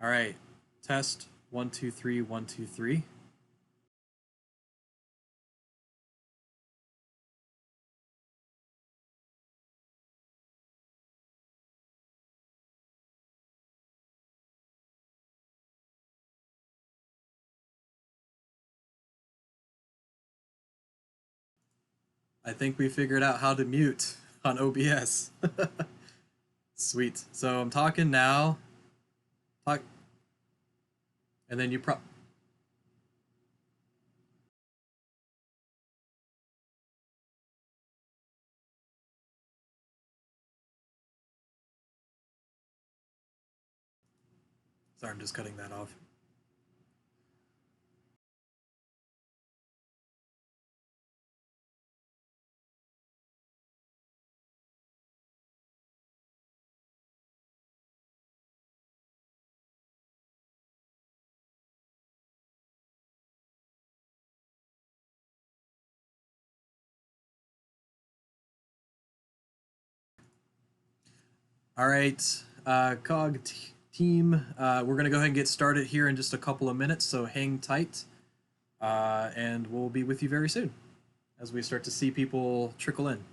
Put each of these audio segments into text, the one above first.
All right. Test 1 2 3 1 2 3. I think we figured out how to mute on OBS. Sweet. So I'm talking now. Talk, and then you Sorry, I'm just cutting that off. All right, team, we're gonna go ahead and get started here in just a couple of minutes. So hang tight, and we'll be with you very soon as we start to see people trickle in.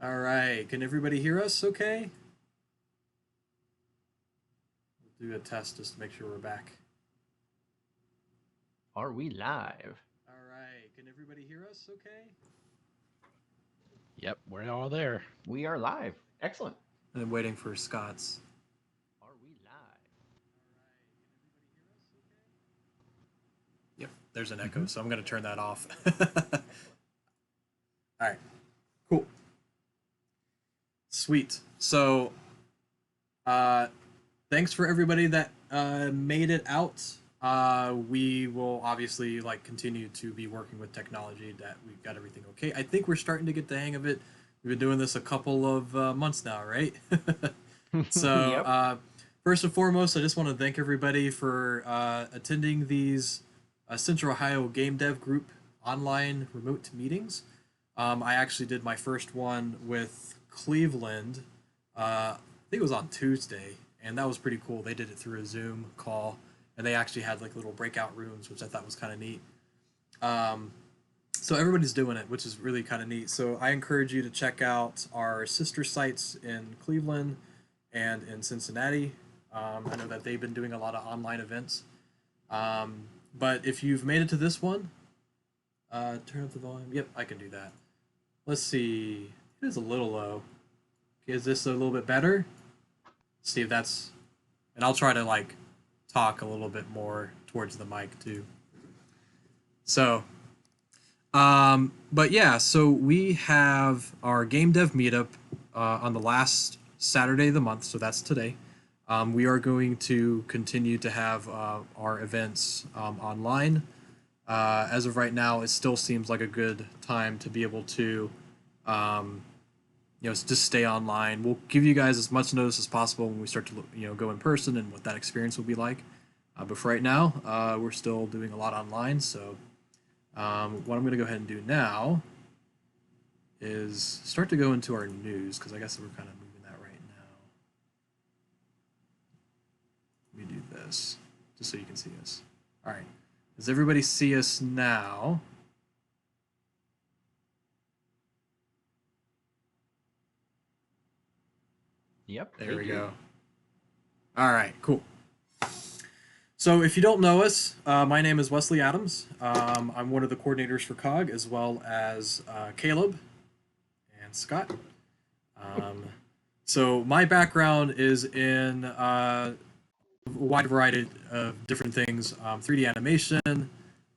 All right, can everybody hear us okay? We'll do a test just to make sure we're back. Are we live? All right, can everybody hear us okay? Yep, we're all there. We are live. Excellent. I'm waiting for Scott's. Are we live? Yep, there's an echo, so I'm going to turn that off. Excellent. All right, cool. Sweet. So, thanks for everybody that made it out. We will obviously continue to be working with technology that we've got everything okay. I think we're starting to get the hang of it. We've been doing this a couple of months now, right? So, Yep. first and foremost, I just want to thank everybody for attending these Central Ohio Game Dev Group online remote meetings. I actually did my first one with Cleveland. I think it was on Tuesday, and that was pretty cool. They did it through a Zoom call, and they actually had little breakout rooms, which I thought was kind of neat. Um, so everybody's doing it, which is really kind of neat. So I encourage you to check out our sister sites in Cleveland and in Cincinnati. I know that they've been doing a lot of online events. But if you've made it to this one, turn up the volume. Yep, I can do that. Let's see. It is a little low. Okay, is this a little bit better? See if that's. And I'll try to talk a little bit more towards the mic too. So, but yeah, so we have our Game Dev Meetup on the last Saturday of the month, so that's today. We are going to continue to have our events online. As of right now, it still seems like a good time to be able to, just stay online. We'll give you guys as much notice as possible when we start to, go in person and what that experience will be like. But for right now, we're still doing a lot online. So what I'm going to go ahead and do now is start to go into our news, because I guess we're kind of moving that right now. Let me do this just so you can see us. All right. Does everybody see us now? Yep. There we go. All right, cool. So if you don't know us, my name is Wesley Adams. I'm one of the coordinators for COG, as well as Caleb and Scott. So my background is in a wide variety of different things: 3D animation,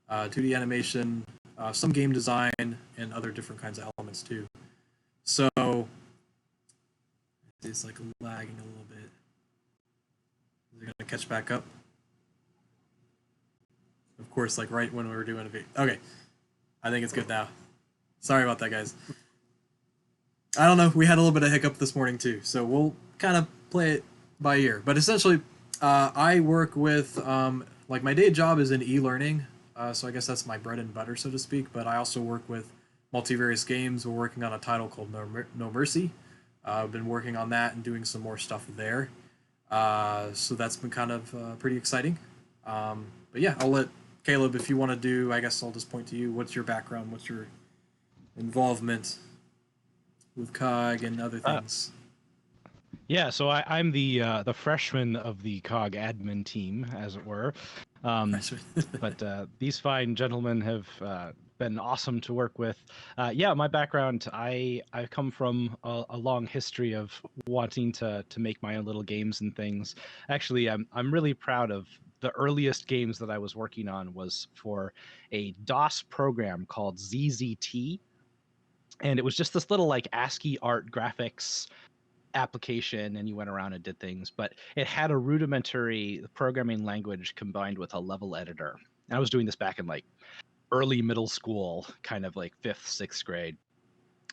2D animation, some game design, and other different kinds of elements too. So it's lagging a little bit. Is it gonna catch back up? Of course, right when we were doing a video. Okay, I think it's good now. Sorry about that, guys. I don't know. We had a little bit of hiccup this morning too, so we'll kind of play it by ear. But essentially, I work with my day job is in e-learning, so I guess that's my bread and butter, so to speak. But I also work with multivarious games. We're working on a title called No Mercy. I've been working on that and doing some more stuff there. So that's been kind of pretty exciting. But yeah, I'll let Caleb, if you want to do, I guess I'll just point to you. What's your background? What's your involvement with COG and other things? Yeah, so I'm the freshman of the COG admin team, as it were. But these fine gentlemen have been awesome to work with. Yeah, my background, I come from a long history of wanting to make my own little games and things. Actually, I'm really proud of the earliest games that I was working on was for a DOS program called ZZT, and it was just this little ASCII art graphics application, and you went around and did things, but it had a rudimentary programming language combined with a level editor. And I was doing this back in early middle school, kind of fifth, sixth grade.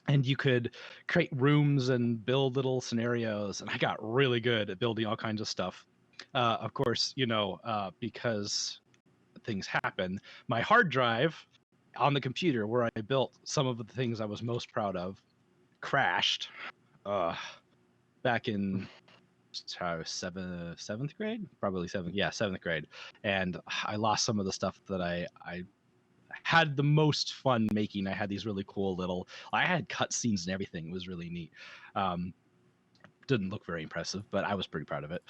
And you could create rooms and build little scenarios, and I got really good at building all kinds of stuff. Of course, because things happen, my hard drive on the computer where I built some of the things I was most proud of crashed. Back in seventh grade, probably seventh grade, and I lost some of the stuff that I had the most fun making. I had these really cool little. I had cutscenes and everything. It was really neat. Didn't look very impressive, but I was pretty proud of it.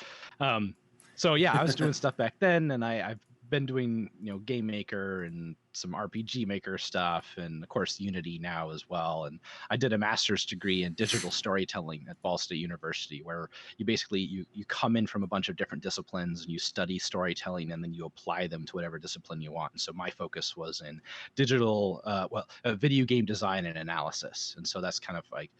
So yeah, I was doing stuff back then, and I've been doing Game Maker and some RPG Maker stuff, and of course Unity now as well. And I did a master's degree in digital storytelling at Ball State University, where you basically you come in from a bunch of different disciplines and you study storytelling, and then you apply them to whatever discipline you want. And so my focus was in digital, video game design and analysis, and so that's kind of like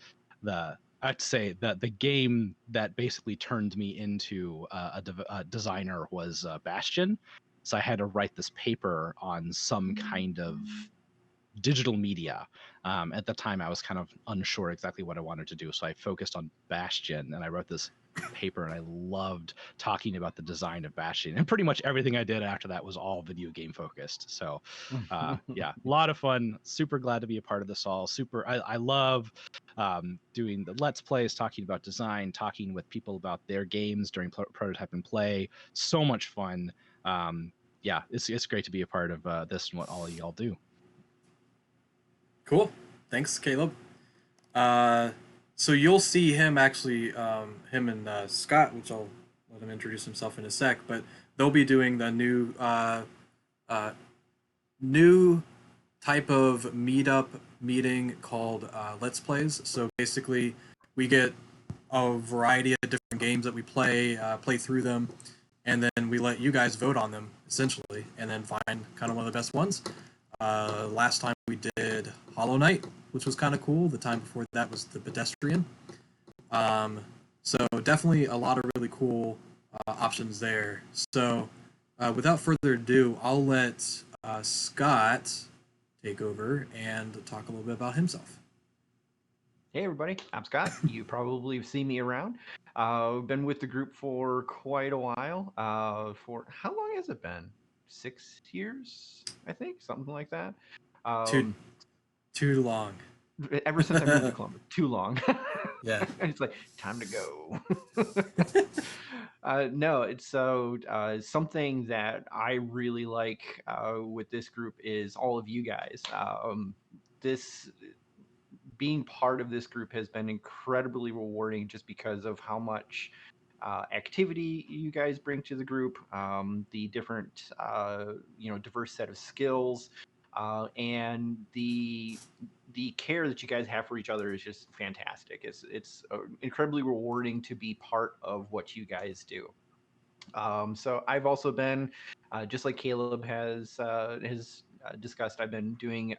I'd say that the game that basically turned me into a designer was Bastion. So I had to write this paper on some kind of digital media. At the time, I was kind of unsure exactly what I wanted to do, so I focused on Bastion, and I wrote this paper, and I loved talking about the design of Bastion. And pretty much everything I did after that was all video game focused. So, yeah, a lot of fun. Super glad to be a part of this all. I love doing the Let's Plays, talking about design, talking with people about their games during prototype and play. So much fun. Yeah, it's great to be a part of this and what all of y'all do. Cool. Thanks, Caleb. So you'll see him actually, him and Scott, which I'll let him introduce himself in a sec, but they'll be doing the new type of meetup meeting called Let's Plays. So basically, we get a variety of different games that we play through them, and then we let you guys vote on them essentially, and then find kind of one of the best ones. Last time we did Hollow Knight, which was kind of cool. The time before that was the Pedestrian. So definitely a lot of really cool options there. So without further ado, I'll let Scott take over and talk a little bit about himself. Hey everybody, I'm Scott. You probably see me around. I've been with the group for quite a while. For how long has it been? 6 years, I think, something like that. Too long. Ever since I moved to Columbus, too long. Yeah. And it's like time to go. No, it's something that I really like with this group is all of you guys. This being part of this group has been incredibly rewarding just because of how much activity you guys bring to the group, the different diverse set of skills, and the care that you guys have for each other is just fantastic. It's incredibly rewarding to be part of what you guys do. So I've also been, just like Caleb has discussed, I've been doing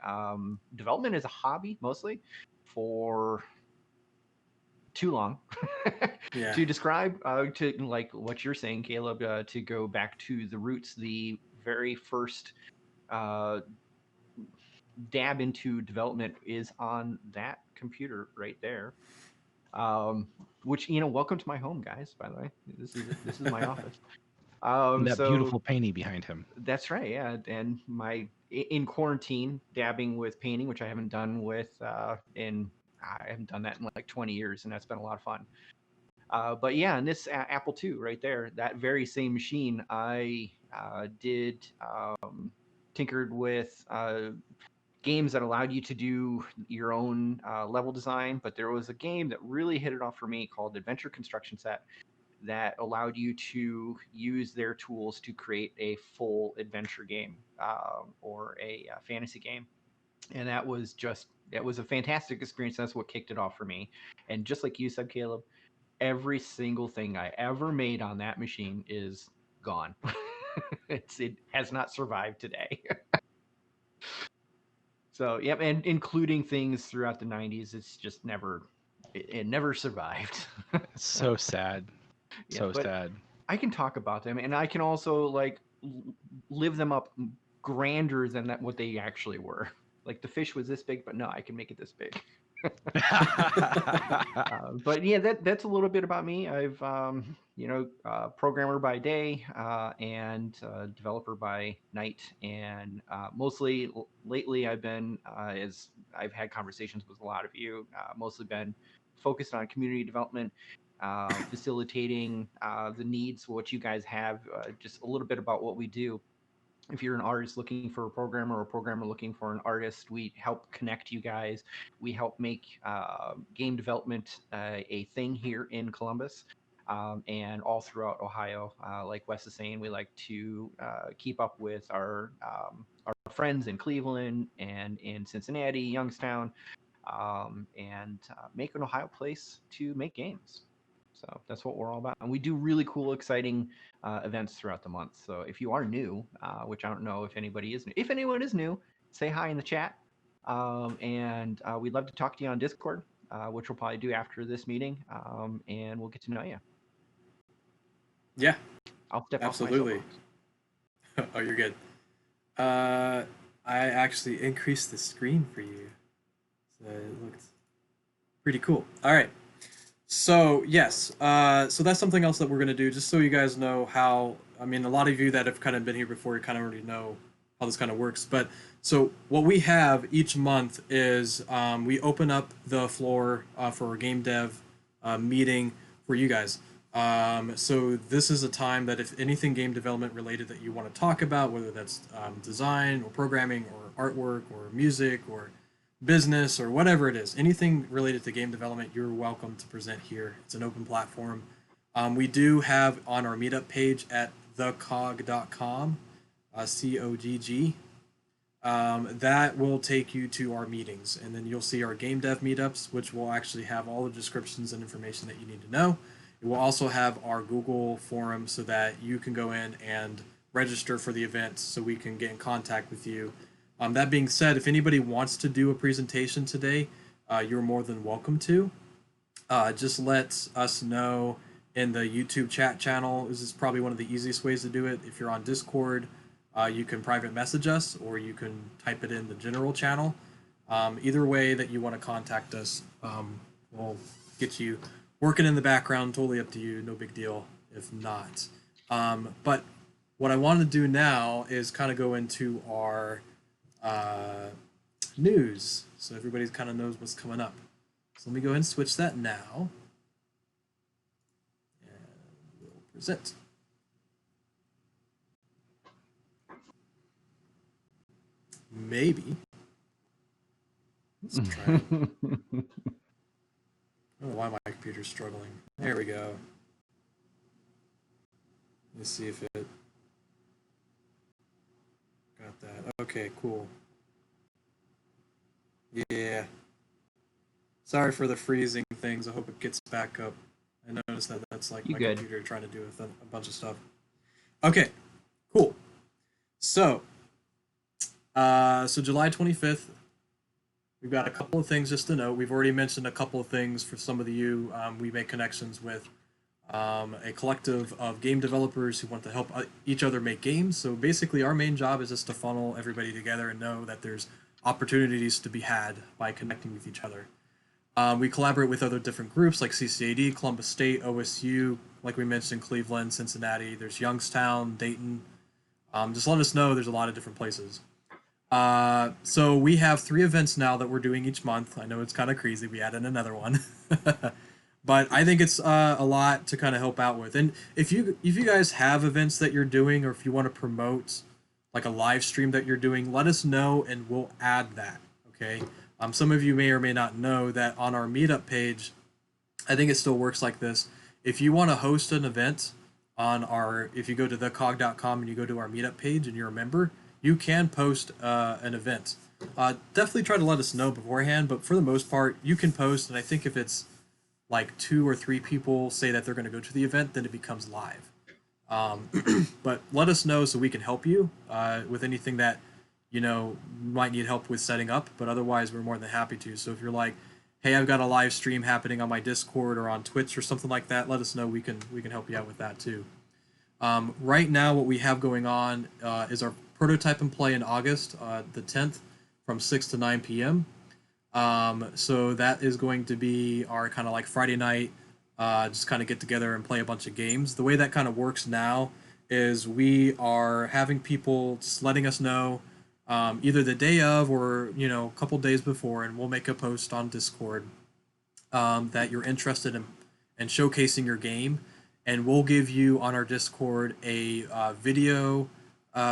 development as a hobby mostly for too long Yeah. to describe to like what you're saying, Caleb, to go back to the roots. The very first dab into development is on that computer right there. Which welcome to my home, guys. By the way, this is my office. And that So beautiful painting behind him. that's right, yeah. And in quarantine, dabbing with painting, which I haven't done I haven't done that in like 20 years, and that's been a lot of fun. But yeah, and this Apple II right there, that very same machine, I did tinkered with games that allowed you to do your own level design. But there was a game that really hit it off for me called Adventure Construction Set that allowed you to use their tools to create a full adventure game or a fantasy game. And that was a fantastic experience. That's what kicked it off for me. And just like you said, Caleb, every single thing I ever made on that machine is gone. It has not survived today. So, yep, and including things throughout the 90s, it's just it never survived. It's so sad. Yeah, So but sad. I can talk about them, and I can also like live them up grander than what they actually were. Like the fish was this big, but no, I can make it this big. But yeah, that's a little bit about me. I've programmer by day and developer by night, and mostly lately I've been as I've had conversations with a lot of you, mostly been focused on community development, facilitating the needs what you guys have, just a little bit about what we do. if you're an artist looking for a programmer or a programmer looking for an artist, we help connect you guys. We help make game development a thing here in Columbus and all throughout Ohio. Like Wes is saying, we like to keep up with our friends in Cleveland and in Cincinnati, Youngstown, and make an Ohio place to make games. So that's what we're all about. And we do really cool, exciting events throughout the month. So if you are new, which I don't know if anybody is new, if anyone is new, say hi in the chat. And we'd love to talk to you on Discord, which we'll probably do after this meeting. And we'll get to know you. Yeah, I'll step absolutely. off my soapbox. Oh, you're good. I actually increased the screen for you, so it looks pretty cool. All right. So yes, so that's something else that we're gonna do, just so you guys know how. I mean, a lot of you that have kind of been here before, you kind of already know how this kind of works. But so what we have each month is we open up the floor for a game dev meeting for you guys. So this is a time that if anything game development related that you want to talk about, whether that's design or programming or artwork or music or business or whatever it is, anything related to game development, you're welcome to present here. It's an open platform. We do have on our meetup page at thecog.com, COGG, that will take you to our meetings. And then you'll see our game dev meetups, which will actually have all the descriptions and information that you need to know. It will also have our Google forum so that you can go in and register for the event so we can get in contact with you. That being said, if anybody wants to do a presentation today, you're more than welcome to. Just let us know in the YouTube chat channel. This is probably one of the easiest ways to do it. If you're on Discord, you can private message us or you can type it in the general channel. Either way that you want to contact us, we'll get you working in the background. Totally up to you. No big deal if not. But what I want to do now is kind of go into our news, so everybody kind of knows what's coming up. So let me go ahead and switch that now, and we'll present. Maybe. Let's try it. I don't know why my computer's struggling. There we go. Let's see if it got that. Okay, cool. Yeah. Sorry for the freezing things. I hope it gets back up. I noticed that that's like my computer trying to do a bunch of stuff. Okay, cool. So, July 25th, we've got a couple of things just to note. We've already mentioned a couple of things for some of you. We make connections with a collective of game developers who want to help each other make games. So basically, our main job is just to funnel everybody together and know that there's opportunities to be had by connecting with each other. We collaborate with other different groups like CCAD, Columbus State, OSU, like we mentioned, Cleveland, Cincinnati. There's Youngstown, Dayton. Just let us know. There's a lot of different places. So we have 3 events now that we're doing each month. I know it's kind of crazy. We added another one. But I think it's a lot to kind of help out with. And if you guys have events that you're doing, or if you want to promote like a live stream that you're doing, let us know and we'll add that. Okay. Some of you may or may not know that on our meetup page, I think it still works like this. If you want to host an event if you go to thecog.com and you go to our meetup page and you're a member, you can post an event. Definitely try to let us know beforehand, but for the most part, you can post. And I think if it's like 2 or 3 people say that they're going to go to the event, then it becomes live. But let us know so we can help you with anything that might need help with setting up, but otherwise we're more than happy to. So if you're like, hey, I've got a live stream happening on my Discord or on Twitch or something like that, let us know. We can help you out with that too. Right now, what we have going on is our prototype and play in August, the 10th, from 6 to 9 p.m. So that is going to be our kind of like Friday night, just kind of get together and play a bunch of games. The way that kind of works now is we are having people just letting us know either the day of or a couple days before, and we'll make a post on Discord that you're interested in showcasing your game, and we'll give you on our Discord a video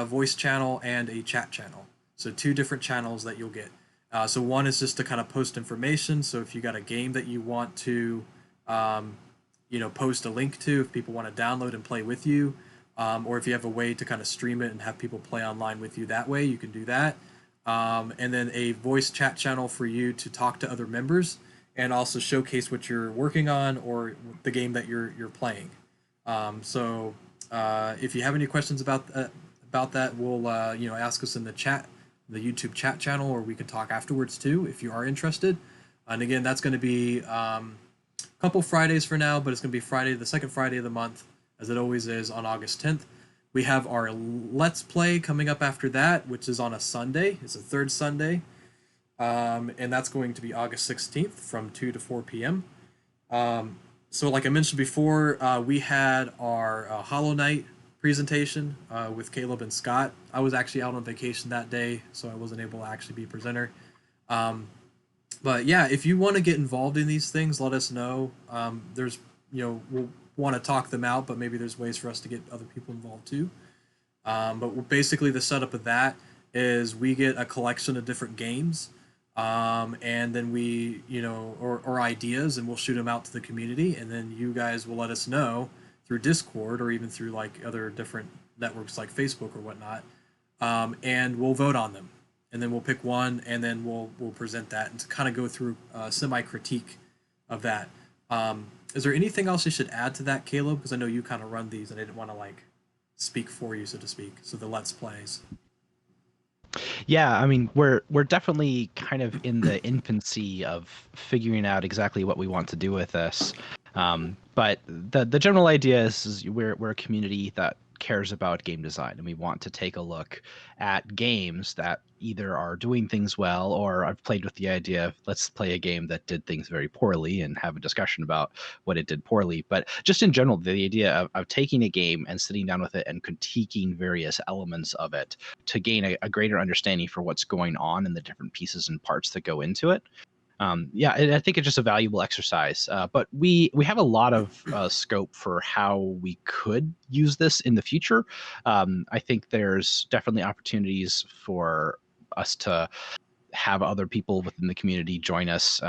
voice channel and a chat channel. So two different channels that you'll get. So one is just to kind of post information. So if you got a game that you want to, post a link to, if people want to download and play with you, or if you have a way to kind of stream it and have people play online with you that way, you can do that. And then a voice chat channel for you to talk to other members and also showcase what you're working on or the game that you're playing. If you have any questions about that, we'll ask us in the chat, the YouTube chat channel, or we can talk afterwards too if you are interested. And again, that's going to be a couple Fridays for now, but it's going to be Friday, the second Friday of the month, as it always is on August 10th. We have our Let's Play coming up after that, which is on a Sunday. It's a third Sunday. And that's going to be August 16th from 2 to 4 p.m. So like I mentioned before, we had our Hollow Knight presentation with Caleb and Scott. I was actually out on vacation that day, so I wasn't able to actually be presenter. But yeah, if you want to get involved in these things, let us know. We'll want to talk them out, but maybe there's ways for us to get other people involved too. But basically the setup of that is we get a collection of different games, and then we, or ideas, and we'll shoot them out to the community, and then you guys will let us know through Discord or even through like other different networks like Facebook or whatnot, and we'll vote on them, and then we'll pick one, and then we'll present that and to kind of go through semi critique of that. Is there anything else you should add to that, Caleb? Because I know you kind of run these, and I didn't want to like speak for you, so to speak. So the Let's Plays. Yeah, I mean, we're definitely kind of in the infancy of figuring out exactly what we want to do with this. But the general idea is we're a community that cares about game design, and we want to take a look at games that either are doing things well, or I've played with the idea of let's play a game that did things very poorly and have a discussion about what it did poorly. But just in general, the idea of taking a game and sitting down with it and critiquing various elements of it to gain a greater understanding for what's going on and the different pieces and parts that go into it. I think it's just a valuable exercise. But we have a lot of scope for how we could use this in the future. I think there's definitely opportunities for us to have other people within the community join us.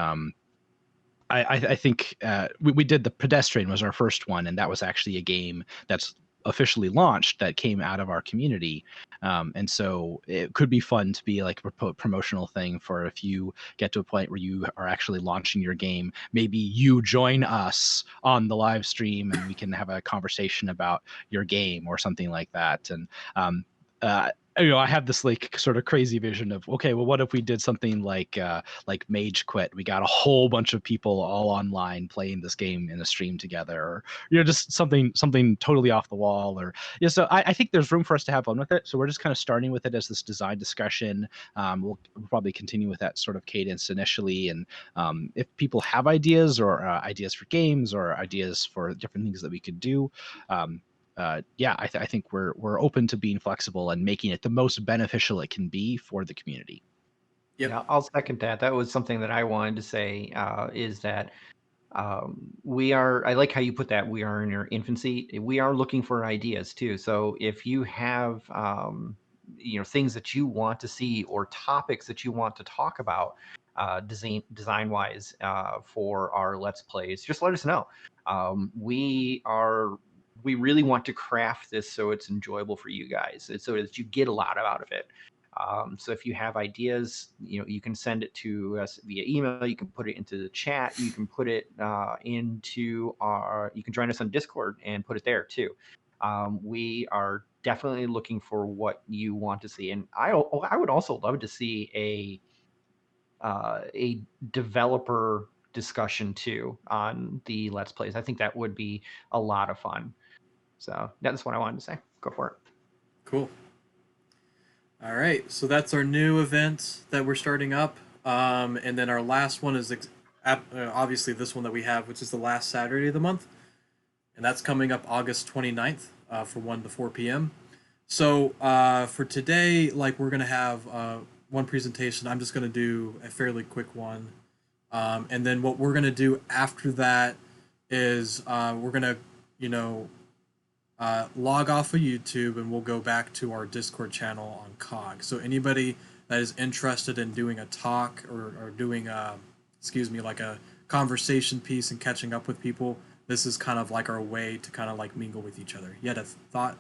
I think we did the Pedestrian was our first one, and that was actually a game that's officially launched that came out of our community. And so it could be fun to be like a promotional thing for if you get to a point where you are actually launching your game, maybe you join us on the live stream and we can have a conversation about your game or something like that. And I have this like sort of crazy vision of, okay, well, what if we did something like Mage Quit? We got a whole bunch of people all online playing this game in a stream together, or just something totally off the wall. Or so I think there's room for us to have fun with it. So we're just kind of starting with it as this design discussion. We'll probably continue with that sort of cadence initially, and if people have ideas or ideas for games or ideas for different things that we could do. I think we're open to being flexible and making it the most beneficial it can be for the community. Yep. Yeah, I'll second that. That was something that I wanted to say, is that we are, I like how you put that, we are in our infancy. We are looking for ideas too. So if you have, things that you want to see or topics that you want to talk about, design wise, for our Let's Plays, just let us know. We really want to craft this so it's enjoyable for you guys, and so that you get a lot out of it. So if you have ideas, you can send it to us via email. You can put it into the chat. You can put it into you can join us on Discord and put it there too. We are definitely looking for what you want to see. And I would also love to see a developer discussion too on the Let's Plays. I think that would be a lot of fun. So that's what I wanted to say. Go for it. Cool. All right, so that's our new event that we're starting up. And then our last one is obviously this one that we have, which is the last Saturday of the month. And that's coming up August 29th from 1 to 4 p.m. So for today, like we're going to have one presentation. I'm just going to do a fairly quick one. And then what we're going to do after that is we're going to, log off of YouTube and we'll go back to our Discord channel on COG. So anybody that is interested in doing a talk or doing like a conversation piece and catching up with people, this is kind of like our way to kind of like mingle with each other. You had a thought?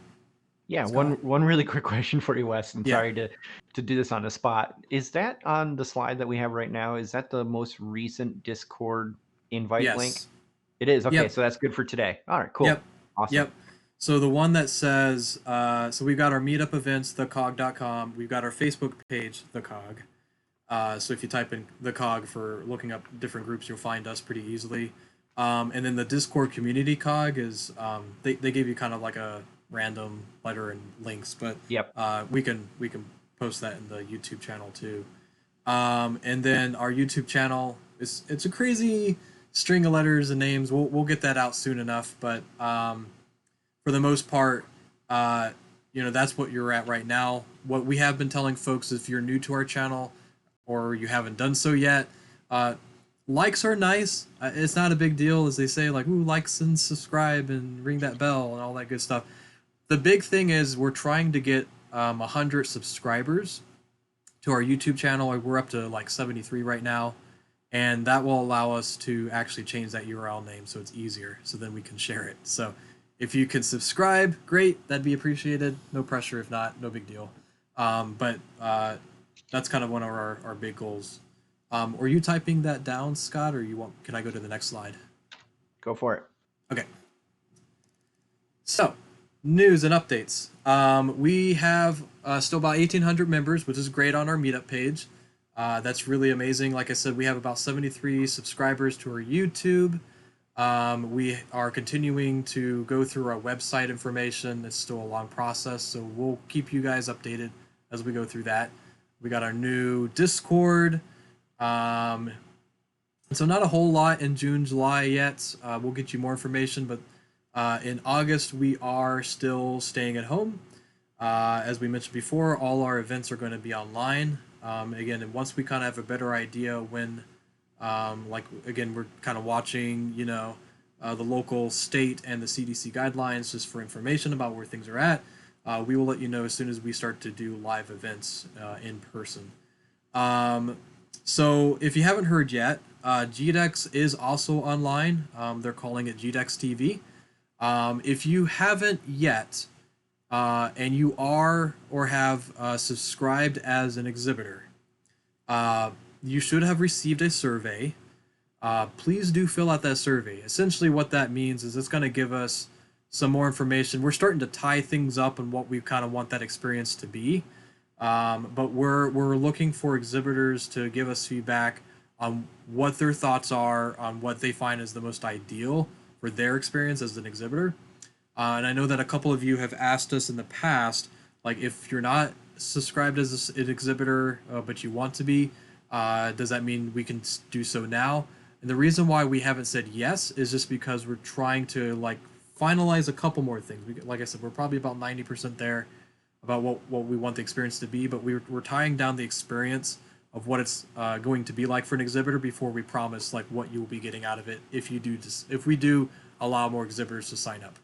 Yeah, Scott? one really quick question for you, Wes. I'm Yeah. sorry to do this on the spot. Is that on the slide that we have right now? Is that the most recent Discord invite link? Yes. It is. Okay, Yep. so that's good for today. All right, Yep. cool. Awesome. Yep. So the one that says, so we've got our meetup events, thecog.com. We've got our Facebook page, the cog. So if you type in the cog for looking up different groups, you'll find us pretty easily. And then the Discord community cog is, they gave you kind of like a random letter and links, but Yep. we can post that in the YouTube channel too. And then our YouTube channel is, it's a crazy string of letters and names. We'll get that out soon enough, but for the most part, that's what you're at right now. What we have been telling folks, if you're new to our channel or you haven't done so yet, likes are nice. It's not a big deal, as they say, like, ooh, likes and subscribe and ring that bell and all that good stuff. The big thing is we're trying to get 100 subscribers to our YouTube channel. We're up to like 73 right now, and that will allow us to actually change that URL name so it's easier, so then we can share it. So if you can subscribe, great, that'd be appreciated. No pressure. If not, no big deal. But that's kind of one of our big goals. Are you typing that down, Scott, or can I go to the next slide? Go for it. Okay. So, news and updates. We have still about 1,800 members, which is great on our meetup page. That's really amazing. Like I said, we have about 73 subscribers to our YouTube. We are continuing to go through our website information. It's still a long process, so we'll keep you guys updated as we go through that. We got our new Discord. So not a whole lot in June, July yet. We'll get you more information, but in August we are still staying at home. As we mentioned before, all our events are going to be online. Again, and once we kind of have a better idea when, we're kind of watching, the local state and the CDC guidelines just for information about where things are at. We will let you know as soon as we start to do live events in person. So if you haven't heard yet, GDEX is also online. They're calling it GDEX TV. If you haven't yet, and you are or have subscribed as an exhibitor, you should have received a survey. Please do fill out that survey. Essentially what that means is it's going to give us some more information. We're starting to tie things up and what we kind of want that experience to be. But we're looking for exhibitors to give us feedback on what their thoughts are on what they find as the most ideal for their experience as an exhibitor. And I know that a couple of you have asked us in the past, like, if you're not subscribed as an exhibitor, but you want to be, does that mean we can do so now? And the reason why we haven't said yes is just because we're trying to finalize a couple more things. Like I said, we're probably about 90% there about what we want the experience to be, but we're tying down the experience of what it's going to be like for an exhibitor before we promise what you will be getting out of it if we do allow more exhibitors to sign up.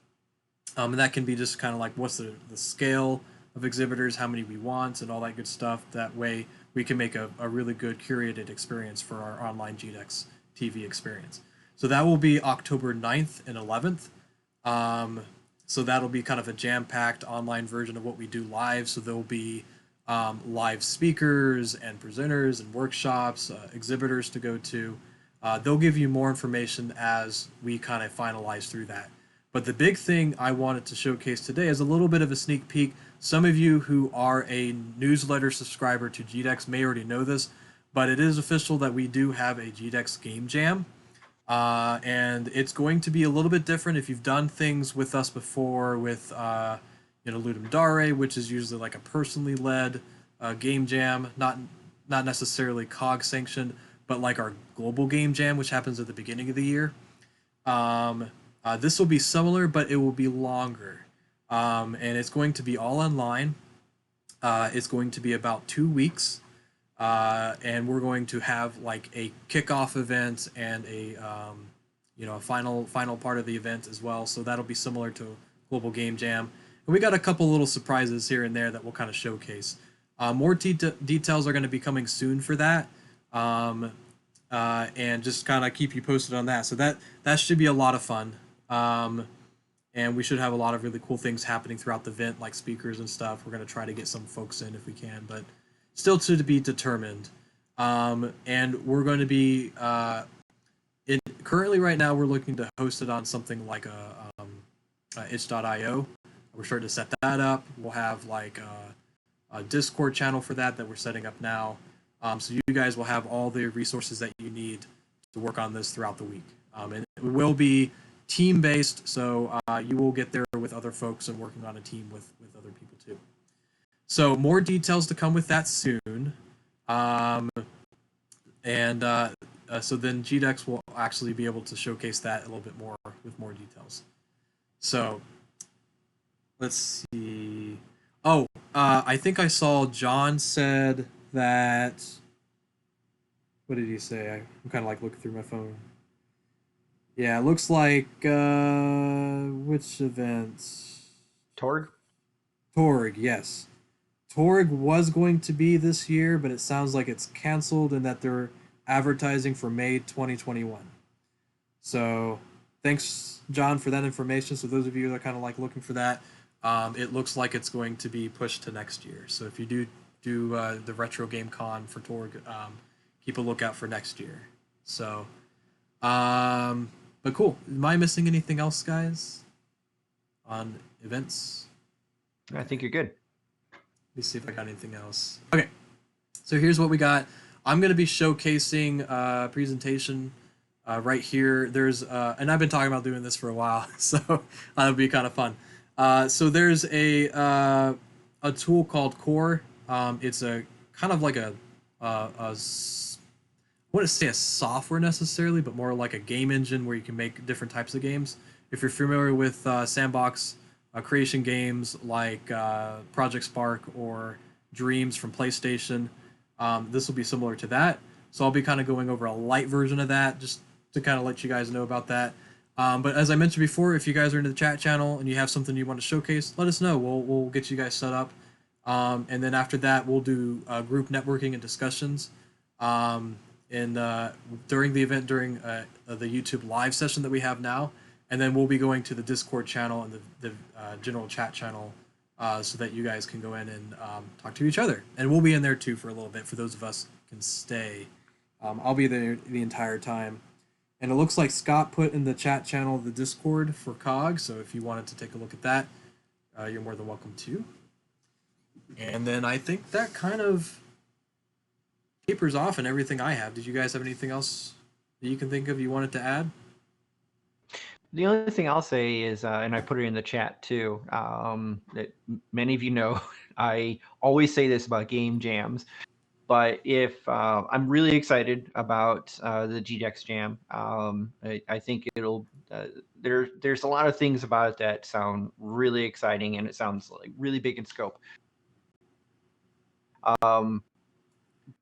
And that can be just kind of what's the scale of exhibitors, how many we want, and all that good stuff. That way we can make a really good curated experience for our online GDEX TV experience. So that will be October 9th and 11th. So that'll be kind of a jam-packed online version of what we do live. So there'll be live speakers and presenters and workshops, exhibitors to go to. They'll give you more information as we kind of finalize through that. But the big thing I wanted to showcase today is a little bit of a sneak peek. Some of you who are a newsletter subscriber to GDEX may already know this, but it is official that we do have a GDEX Game Jam. And it's going to be a little bit different. If you've done things with us before with Ludum Dare, which is usually a personally led game jam, not necessarily COG sanctioned, but our global game jam, which happens at the beginning of the year. This will be similar, but it will be longer. And it's going to be all online. It's going to be about 2 weeks. And we're going to have a kickoff event and a final part of the event as well. So that'll be similar to Global Game Jam. And we got a couple little surprises here and there that we'll kind of showcase. More details are going to be coming soon for that. Um, and just kind of keep you posted on that. So that should be a lot of fun. And we should have a lot of really cool things happening throughout the event, like speakers and stuff. We're going to try to get some folks in if we can, but still to be determined. And we're going to be currently right now we're looking to host it on something like a itch.io. We're starting to set that up. We'll have like a Discord channel for that we're setting up now. So you guys will have all the resources that you need to work on this throughout the week. And it will be team based, so you will get there with other folks and working on a team with other people too. So more details to come with that soon. So then GDEX will actually be able to showcase that a little bit more with more details. So let's see. Oh, I think I saw John said that. What did he say? I'm kind of like looking through my phone. Yeah, it looks like which events? Torg? Torg, yes. Torg was going to be this year, but it sounds like it's canceled and that they're advertising for May 2021. So thanks, John, for that information. So those of you that are kind of like looking for that, it looks like it's going to be pushed to next year. So if you do the Retro Game Con for Torg, keep a lookout for next year. So, but cool. Am I missing anything else, guys, on events? I think you're good. Let me see if I got anything else. Okay, so here's what we got. I'm going to be showcasing a presentation right here. There's and I've been talking about doing this for a while, so it'll be kind of fun. So there's a tool called Core. It's a kind of like I wouldn't say a software necessarily, but more like a game engine where you can make different types of games. If you're familiar with sandbox creation games like Project Spark or Dreams from PlayStation, this will be similar to that. So I'll be kind of going over a light version of that just to kind of let you guys know about that. But as I mentioned before, if you guys are into the chat channel and you have something you want to showcase, let us know. We'll get you guys set up. And then after that, we'll do group networking and discussions. During the event, during the YouTube live session that we have now. And then we'll be going to the Discord channel and the general chat channel so that you guys can go in and talk to each other. And we'll be in there too for a little bit for those of us who can stay. I'll be there the entire time. And it looks like Scott put in the chat channel the Discord for COG, so if you wanted to take a look at that, you're more than welcome to. And then I think that kind of tapers off and everything I have. Did you guys have anything else that you can think of you wanted to add? The only thing I'll say is, and I put it in the chat too, that many of you know, I always say this about game jams, but if I'm really excited about the GDEX Jam, I think it'll there's a lot of things about it that sound really exciting, and it sounds like really big in scope.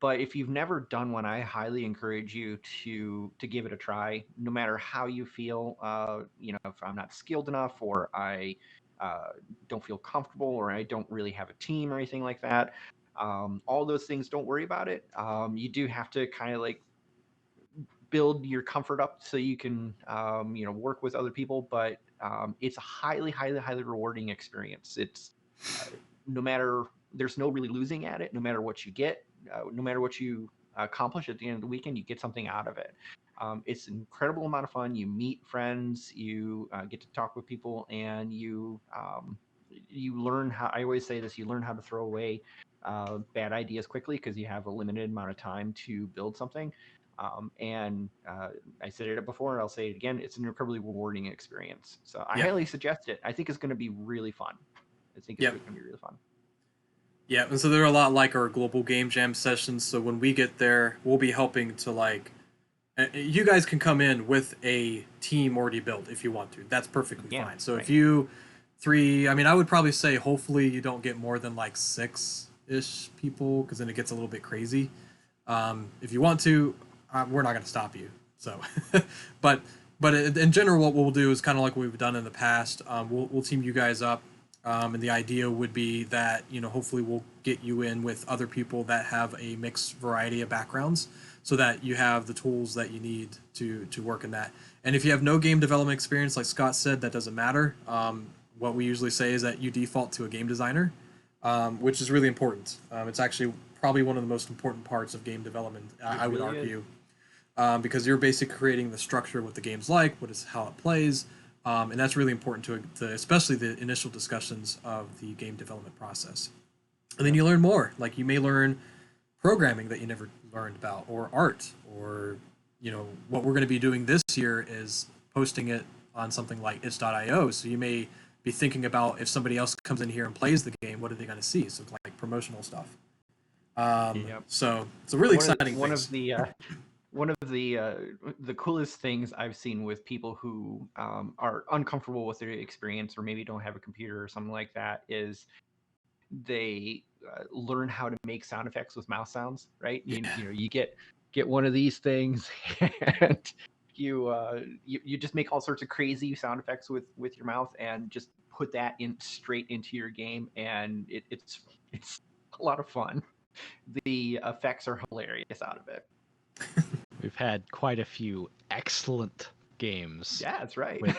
But if you've never done one, I highly encourage you to give it a try. No matter how you feel, if I'm not skilled enough, or I don't feel comfortable, or I don't really have a team or anything like that. All those things, don't worry about it. You do have to kind of like build your comfort up so you can work with other people, but it's a highly rewarding experience. It's no matter, there's no really losing at it. No matter what you get, no matter what you accomplish at the end of the weekend, you get something out of it. It's an incredible amount of fun. You meet friends, you get to talk with people, and you learn how, I always say this, you learn how to throw away bad ideas quickly because you have a limited amount of time to build something. I said it before, and I'll say it again, it's an incredibly rewarding experience. So I highly suggest it. I think it's going to be really fun. I think it's going to be really fun. Yeah, and so they're a lot like our global game jam sessions. So when we get there, we'll be helping to like, you guys can come in with a team already built if you want to. That's perfectly fine. So if you I mean, I would probably say hopefully you don't get more than like 6-ish people, because then it gets a little bit crazy. If you want to, we're not going to stop you. So, but but in general, what we'll do is kind of like what we've done in the past. We'll team you guys up, and the idea would be that hopefully we'll get you in with other people that have a mixed variety of backgrounds, so that you have the tools that you need to work in that. And if you have no game development experience, like Scott said, that doesn't matter. What we usually say is that you default to a game designer, which is really important. It's actually probably one of the most important parts of game development, I would really argue, because you're basically creating the structure, what the game's like, how it plays, and that's really important to especially the initial discussions of the game development process. And then you learn more. Like you may learn programming that you never learned about, or art, or what we're going to be doing this year is posting it on something like itch.io. So you may be thinking about, if somebody else comes in here and plays the game, what are they going to see? So like promotional stuff. Yep. So it's a really exciting one things. of the one of the coolest things I've seen with people who are uncomfortable with their experience, or maybe don't have a computer or something like that, is they learn how to make sound effects with mouse sounds. Right? Yeah. You get one of these things, and you just make all sorts of crazy sound effects with your mouth, and just put that in straight into your game, and it's a lot of fun. The effects are hilarious out of it. We've had quite a few excellent games Yeah, that's right. with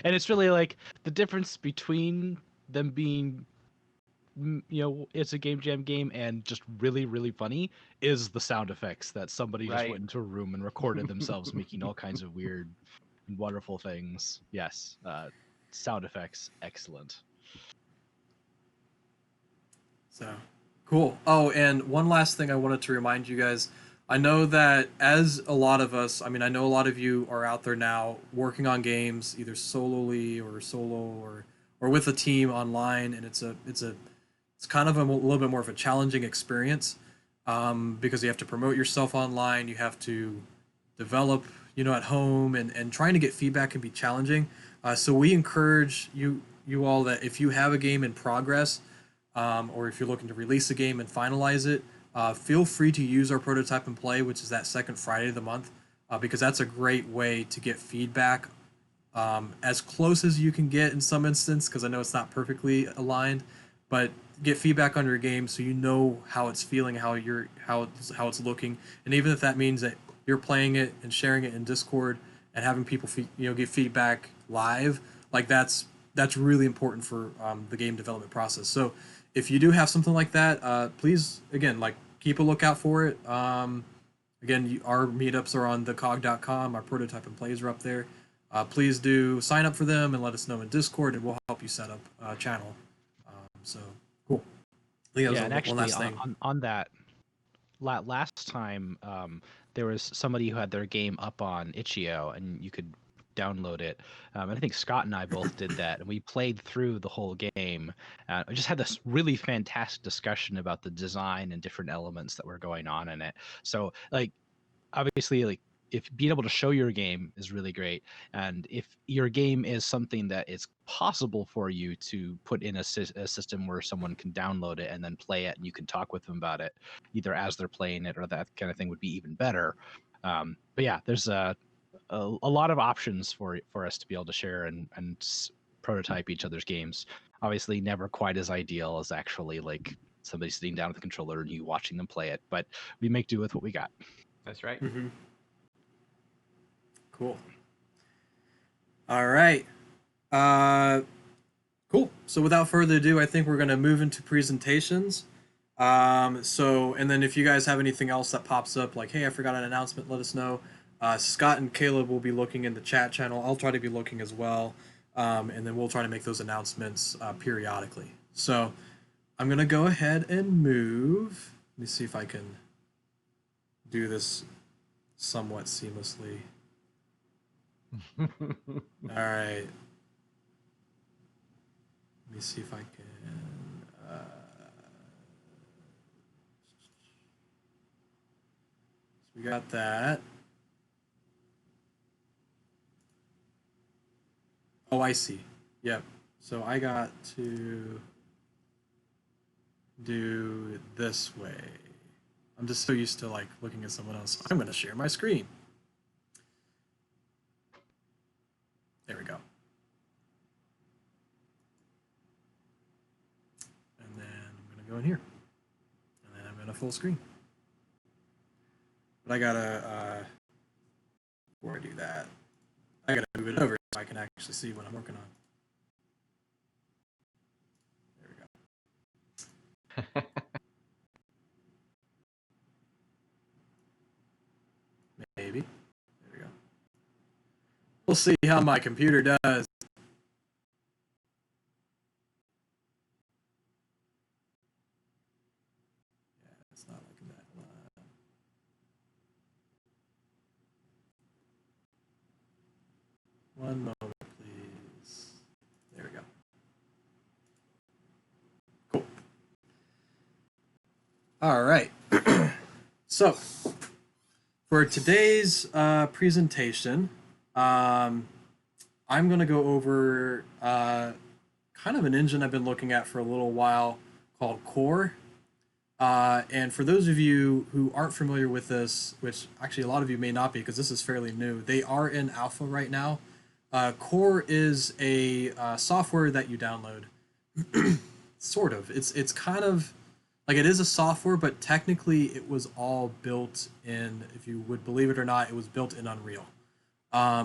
and it's really like the difference between them being it's a game jam game and just really really funny is the sound effects that somebody just Right. went into a room and recorded themselves making all kinds of weird and wonderful things. Yes, sound effects excellent. So cool. Oh, and one last thing I wanted to remind you guys. I know that as a lot of us, I mean, I know a lot of you are out there now working on games, either solely or or with a team online, and it's kind of a little bit more of a challenging experience, because you have to promote yourself online, you have to develop, at home, and trying to get feedback can be challenging. So we encourage you all that if you have a game in progress, or if you're looking to release a game and finalize it, feel free to use our prototype and play, which is that second Friday of the month, because that's a great way to get feedback, as close as you can get in some instance, because I know it's not perfectly aligned, but get feedback on your game so you know how it's feeling, how it's looking, and even if that means that you're playing it and sharing it in Discord and having people give feedback live, like that's really important for the game development process. So if you do have something like that, please again like keep a lookout for it. Again, our meetups are on thecog.com. Our prototype and plays are up there. Please do sign up for them and let us know in Discord, and we'll help you set up a channel. So cool. I think that was Yeah, and one actually last thing. on that, last time there was somebody who had their game up on itch.io and you could download it, and I think Scott and I both did that, and we played through the whole game. We just had this really fantastic discussion about the design and different elements that were going on in it. So like obviously like if being able to show your game is really great, and if your game is something that is possible for you to put in a system where someone can download it and then play it and you can talk with them about it either as they're playing it or that kind of thing would be even better. But yeah, there's a lot of options for us to be able to share and prototype each other's games. Obviously never quite as ideal as actually like somebody sitting down with the controller and you watching them play it, but we make do with what we got. That's right. Mm-hmm. Cool. All right. Uh, cool. So without further ado, I think we're going to move into presentations. And then if you guys have anything else that pops up, like, hey, I forgot an announcement, let us know. Scott and Caleb will be looking in the chat channel. I'll try to be looking as well. And then we'll try to make those announcements periodically. So I'm going to go ahead and move. Let me see if I can do this somewhat seamlessly. All right. Let me see if I can. So we got that. Oh, I see. Yep. So I got to do it this way. I'm just so used to like looking at someone else. I'm going to share my screen. I'm going here. And then I'm in a full screen. But I gotta, before I do that, I gotta move it over so I can actually see what I'm working on. There we go. Maybe. There we go. We'll see how my computer does. Yeah, it's not liking that. One moment, please. There we go. Cool. All right. So, for today's presentation, I'm going to go over kind of an engine I've been looking at for a little while called Core. And for those of you who aren't familiar with this, which actually a lot of you may not be because this is fairly new, they are in alpha right now. Core is a software that you download. Sort of. It's kind of like it is a software, but technically it was all built in, if you would believe it or not, it was built in Unreal.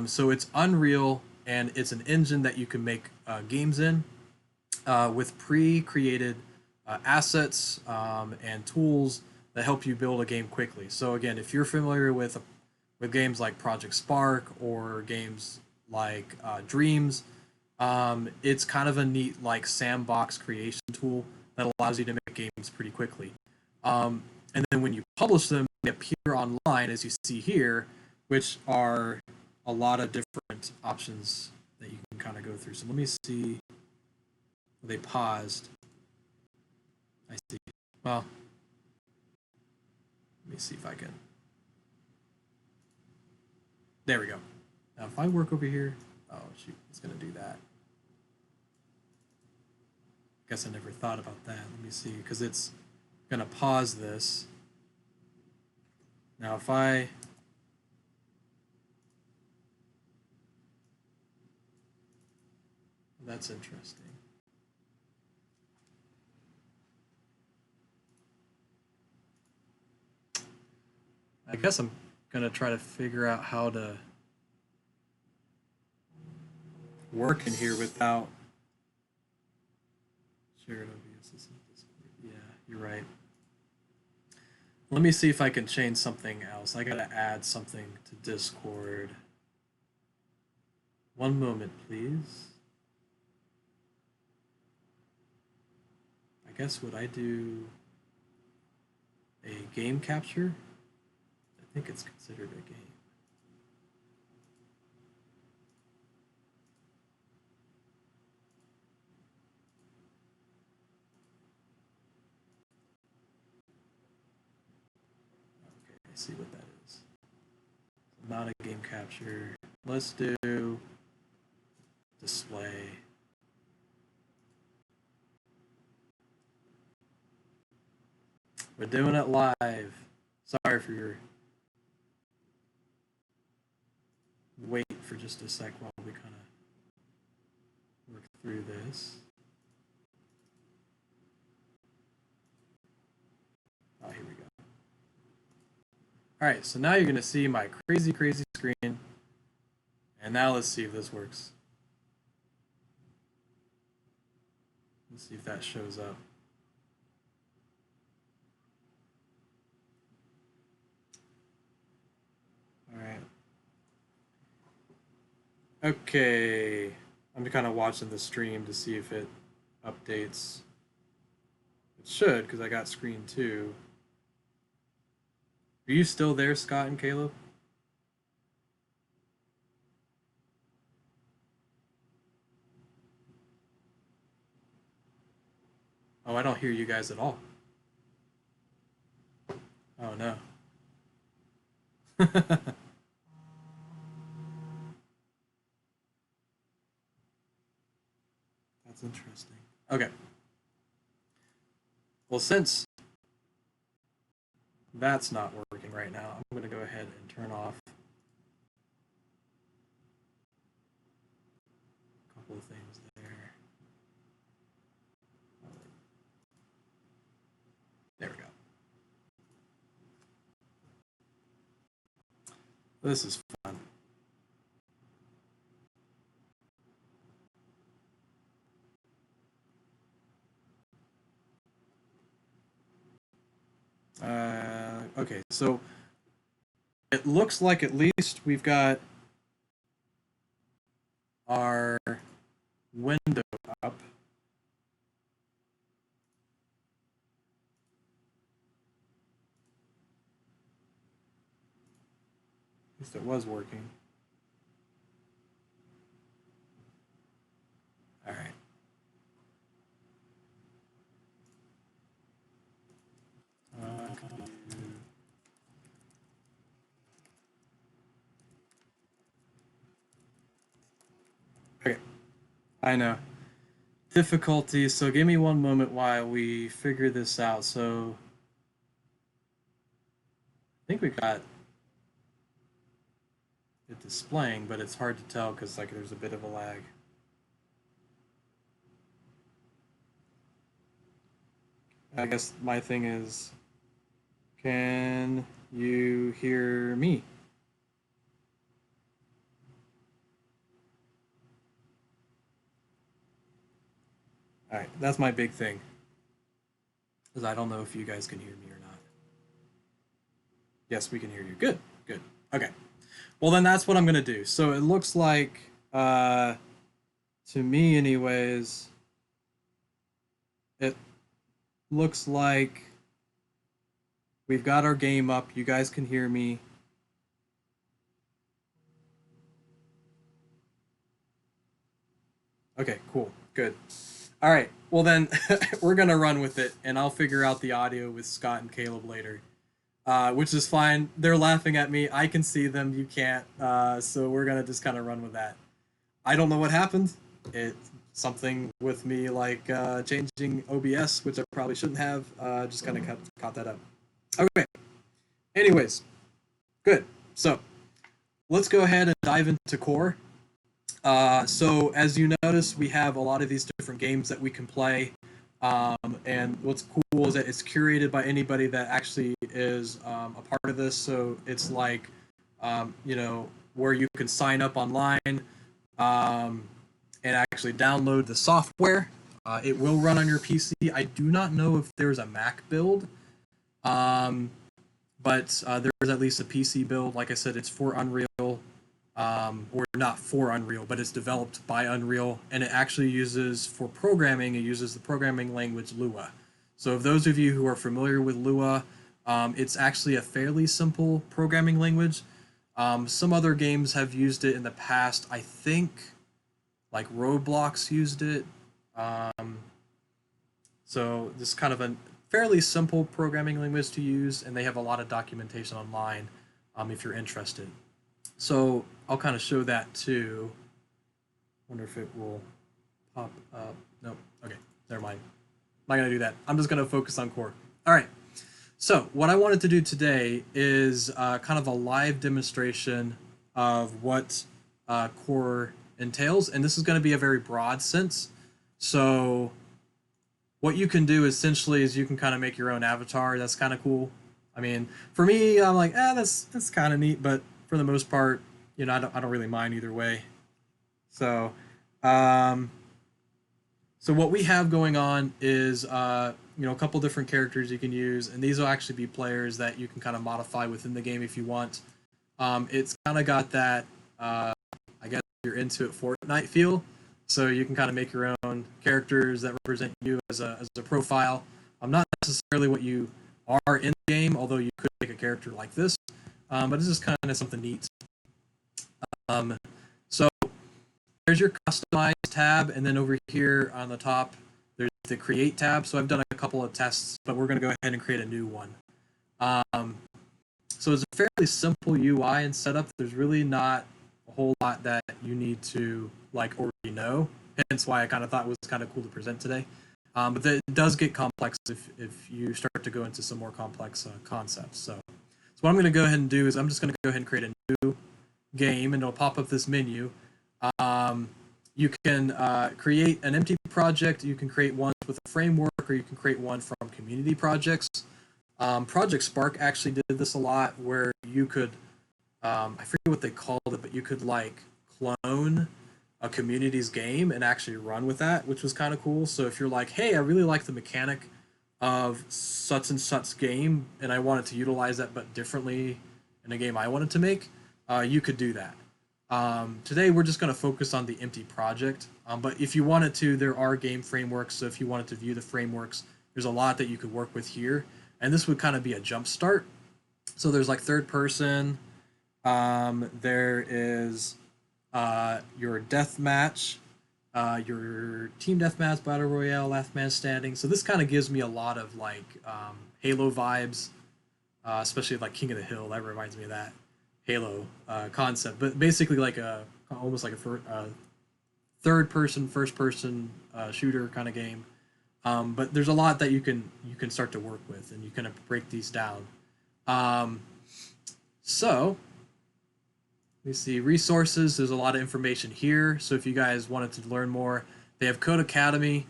So it's Unreal, and it's an engine that you can make games in with pre-created assets and tools that help you build a game quickly. So again, if you're familiar with games like Project Spark or games like Dreams, it's kind of a neat like sandbox creation tool that allows you to make games pretty quickly. And then when you publish them, they appear online, as you see here, which are a lot of different options that you can kind of go through. So let me see. They paused. I see. Well, let me see if I can. There we go. Now, if I work over here, oh shoot, it's gonna do that. Guess I never thought about that. Let me see, because it's gonna pause this. Now, if I that's interesting. I guess I'm gonna try to figure out how to work in here without shared OBS. Yeah, you're right. Let me see if I can change something else. I gotta add something to Discord. One moment, please. I guess would I do a game capture? I think it's considered a game. Okay, I see what that is. Not a game capture. Let's do display. We're doing it live. Sorry for your wait for just a sec while we kind of work through this. Oh, here we go. All right, so now you're going to see my crazy, crazy screen. And now let's see if this works. Let's see if that shows up. All right. Okay. I'm kind of watching the stream to see if it updates. It should, because I got screen 2. Are you still there, Scott and Caleb? Oh, I don't hear you guys at all. Oh, no. That's interesting. Okay. Well, since that's not working right now, I'm going to go ahead and turn off a couple of things there. This is fun. Okay, so it looks like at least we've got our window up. At least it was working. All right. Okay, I know. Difficulty, so give me one moment while we figure this out. So I think we got it displaying, but it's hard to tell because like there's a bit of a lag. I guess my thing is, can you hear me? All right, that's my big thing. Because I don't know if you guys can hear me or not. Yes, we can hear you. Good, good. Okay. Well, then that's what I'm going to do. So it looks like, to me, anyways, it looks like we've got our game up. You guys can hear me. Okay, cool. Good. All right. Well, then we're going to run with it, and I'll figure out the audio with Scott and Caleb later, which is fine. They're laughing at me. I can see them. You can't. So we're going to just kind of run with that. I don't know what happened. It's something with me like changing OBS, which I probably shouldn't have. Just kind of caught that up. Okay. Anyways, good. So let's go ahead and dive into core. So as you notice, we have a lot of these different games that we can play. And what's cool is that it's curated by anybody that actually is a part of this. So it's like, where you can sign up online and actually download the software. It will run on your PC. I do not know if there's a Mac build, but there's at least a PC build. Like I said, it's for Unreal. Or not for Unreal, but it's developed by Unreal, and it actually uses, for programming, it uses the programming language Lua. So if those of you who are familiar with Lua, it's actually a fairly simple programming language. Some other games have used it in the past. I think like Roblox used it. So this is kind of a fairly simple programming language to use, and they have a lot of documentation online if you're interested. So I'll kind of show that too. Wonder if it will pop up. Nope. Okay, never mind. I'm not going to do that. I'm just going to focus on core. All right. So what I wanted to do today is kind of a live demonstration of what core entails. And this is going to be a very broad sense. So what you can do essentially is you can kind of make your own avatar. That's kind of cool. I mean, for me, I'm like, that's kind of neat. But for the most part, I don't really mind either way. So, so what we have going on is, a couple different characters you can use, and these will actually be players that you can kind of modify within the game if you want. It's kind of got that, I guess you're into it, Fortnite feel. So you can kind of make your own characters that represent you as a profile. Not necessarily what you are in the game, although you could make a character like this. But it's just kind of something neat. So there's your customize tab, and then over here on the top, there's the create tab. So I've done a couple of tests, but we're going to go ahead and create a new one. So it's a fairly simple UI and setup. There's really not a whole lot that you need to already know. Hence why I kind of thought it was kind of cool to present today. But it does get complex if you start to go into some more complex concepts. So what I'm going to go ahead and do is I'm just going to go ahead and create a new game, and it'll pop up this menu. You can create an empty project. You can create one with a framework, or you can create one from community projects. Project Spark actually did this a lot, where you could I forget what they called it, but you could like clone a community's game and actually run with that, which was kind of cool. So if you're like, hey, I really like the mechanic of such and such game, and I wanted to utilize that but differently in a game I wanted to make, you could do that. Today we're just going to focus on the empty project, but if you wanted to, there are game frameworks. So if you wanted to view the frameworks, there's a lot that you could work with here, and this would kind of be a jump start. So there's like third person. There is your death match, your team deathmatch, battle royale, last man standing. So this kind of gives me a lot of like Halo vibes, especially like King of the Hill. That reminds me of that Halo concept. But basically like a almost like a third person, first person shooter kind of game. But there's a lot that you can start to work with, and you kind of break these down. So let me see resources. There's a lot of information here. So if you guys wanted to learn more, they have Code Academy,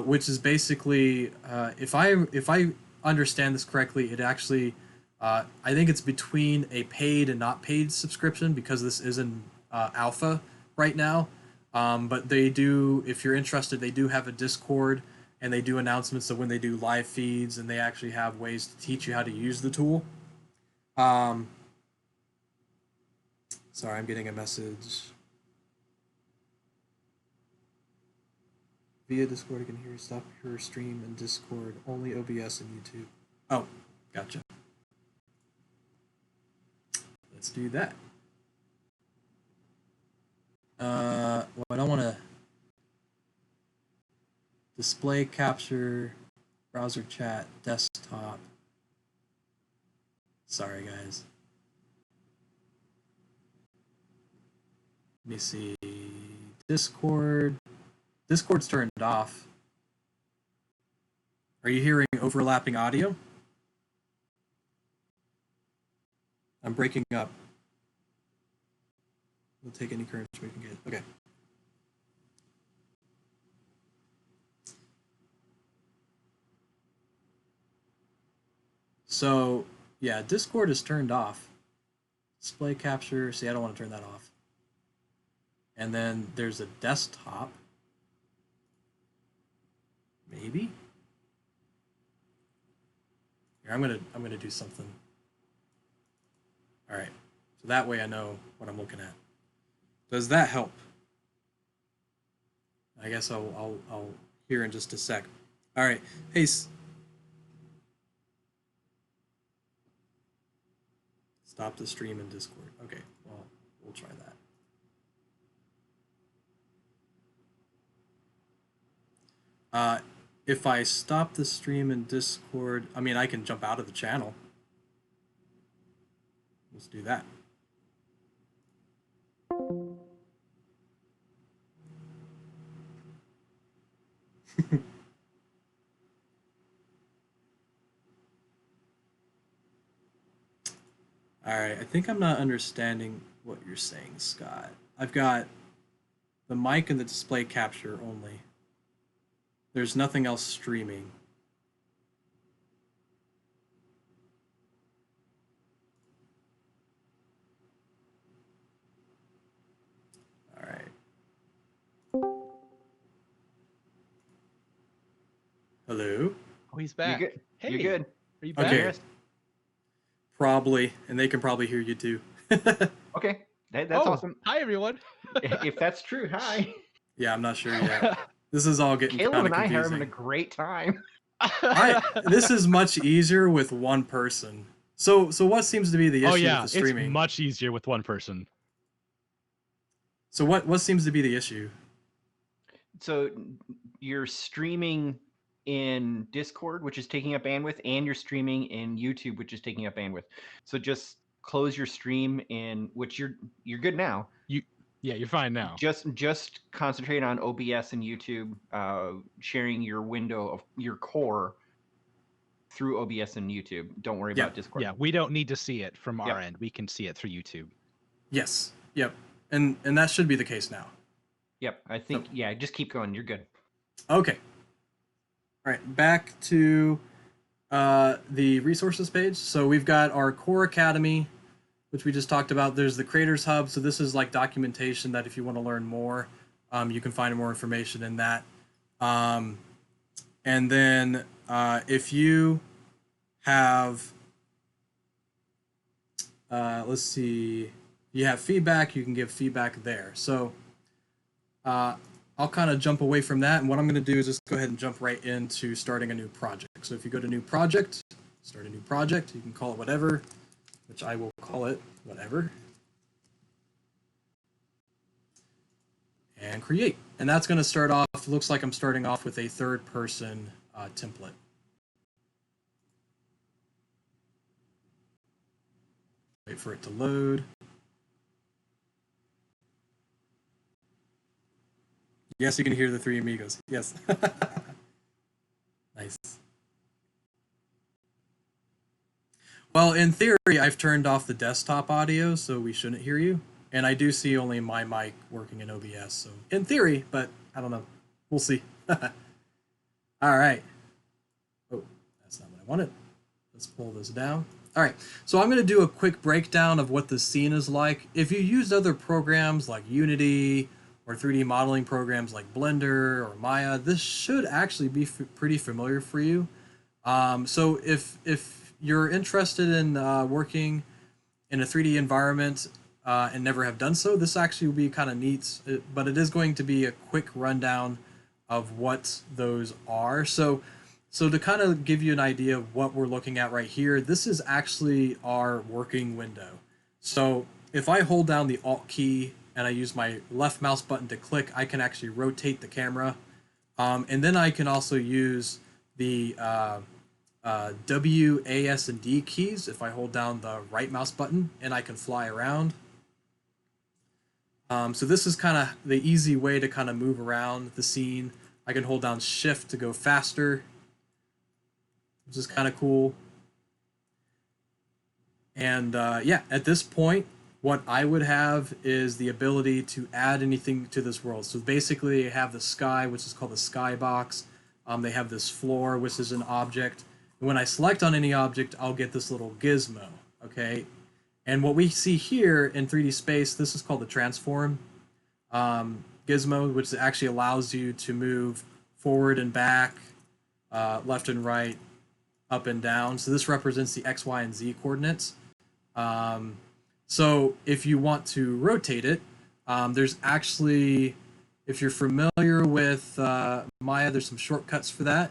which is basically if I understand this correctly, it actually I think it's between a paid and not paid subscription because this is in alpha right now. But they do, if you're interested, they do have a Discord, and they do announcements of when they do live feeds, and they actually have ways to teach you how to use the tool. Um, Sorry, I'm getting a message. Via Discord, you can hear stop your stream in Discord, only OBS and YouTube. Oh, gotcha. Let's do that. Well, I don't want to display capture, browser chat, desktop. Sorry, guys. Let me see. Discord. Discord's turned off. Are you hearing overlapping audio? I'm breaking up. We'll take any current we can get. Okay. So, yeah, Discord is turned off. Display capture. See, I don't want to turn that off. And then there's a desktop. Maybe. Here, I'm gonna do something. All right. So that way I know what I'm looking at. Does that help? I guess I'll hear in just a sec. All right. Hey. Stop the stream in Discord. Okay. Well, we'll try that. If I stop the stream in Discord, I mean, I can jump out of the channel. Let's do that. All right, I think I'm not understanding what you're saying, Scott. I've got the mic and the display capture only. There's nothing else streaming. All right. Hello? Oh, he's back. You're good. Hey, You're good. Are you back? Okay. Probably, and they can probably hear you too. Okay, that's awesome. Hi, everyone. If that's true, hi. Yeah, I'm not sure yet. This is all getting Caleb kind of and I are confusing. having a great time. This is much easier with one person. So what seems to be the issue Oh yeah, with the streaming? it's much easier with one person. So what seems to be the issue? So you're streaming in Discord, which is taking up bandwidth, and you're streaming in YouTube, which is taking up bandwidth. So just close your stream in which you're good now. Yeah, you're fine now. Just concentrate on OBS and YouTube, sharing your window of your core through OBS and YouTube. Don't worry about Discord. Yeah, we don't need to see it from our end. We can see it through YouTube. Yes. Yep. And that should be the case now. Yep. I think just keep going. You're good. Okay. All right, back to the resources page. So we've got our Core Academy, which we just talked about. There's the Creators Hub. So this is like documentation that if you want to learn more, you can find more information in that. And then if you have, let's see, you have feedback, you can give feedback there. So I'll kind of jump away from that. And what I'm going to do is just go ahead and jump right into starting a new project. So if you go to new project, start a new project, you can call it whatever, which I will call it whatever. And create. And that's going to start off, looks like I'm starting off with a third person template. Wait for it to load. Yes, you can hear the three amigos. Yes. Nice. Well, in theory, I've turned off the desktop audio, so we shouldn't hear you. And I do see only my mic working in OBS, so in theory, but I don't know. We'll see. All right. Oh, that's not what I wanted. Let's pull this down. All right, so I'm going to do a quick breakdown of what the scene is like. If you used other programs like Unity or 3D modeling programs like Blender or Maya, this should actually be pretty familiar for you. So if you're interested in working in a 3D environment and never have done so, this actually will be kind of neat, but it is going to be a quick rundown of what those are. So to kind of give you an idea of what we're looking at right here, this is actually our working window. So if I hold down the Alt key and I use my left mouse button to click, I can actually rotate the camera. And then I can also use the W, A, S, and D keys if I hold down the right mouse button, and I can fly around. So this is kind of the easy way to kind of move around the scene. I can hold down Shift to go faster, which is kind of cool. And yeah, at this point, what I would have is the ability to add anything to this world. So basically, you have the sky, which is called the skybox. They have this floor, which is an object. And when I select on any object, I'll get this little gizmo, okay? And what we see here in 3D space, this is called the transform gizmo, which actually allows you to move forward and back, left and right, up and down. So this represents the X, Y, and Z coordinates. So if you want to rotate it, there's actually, if you're familiar with Maya, there's some shortcuts for that.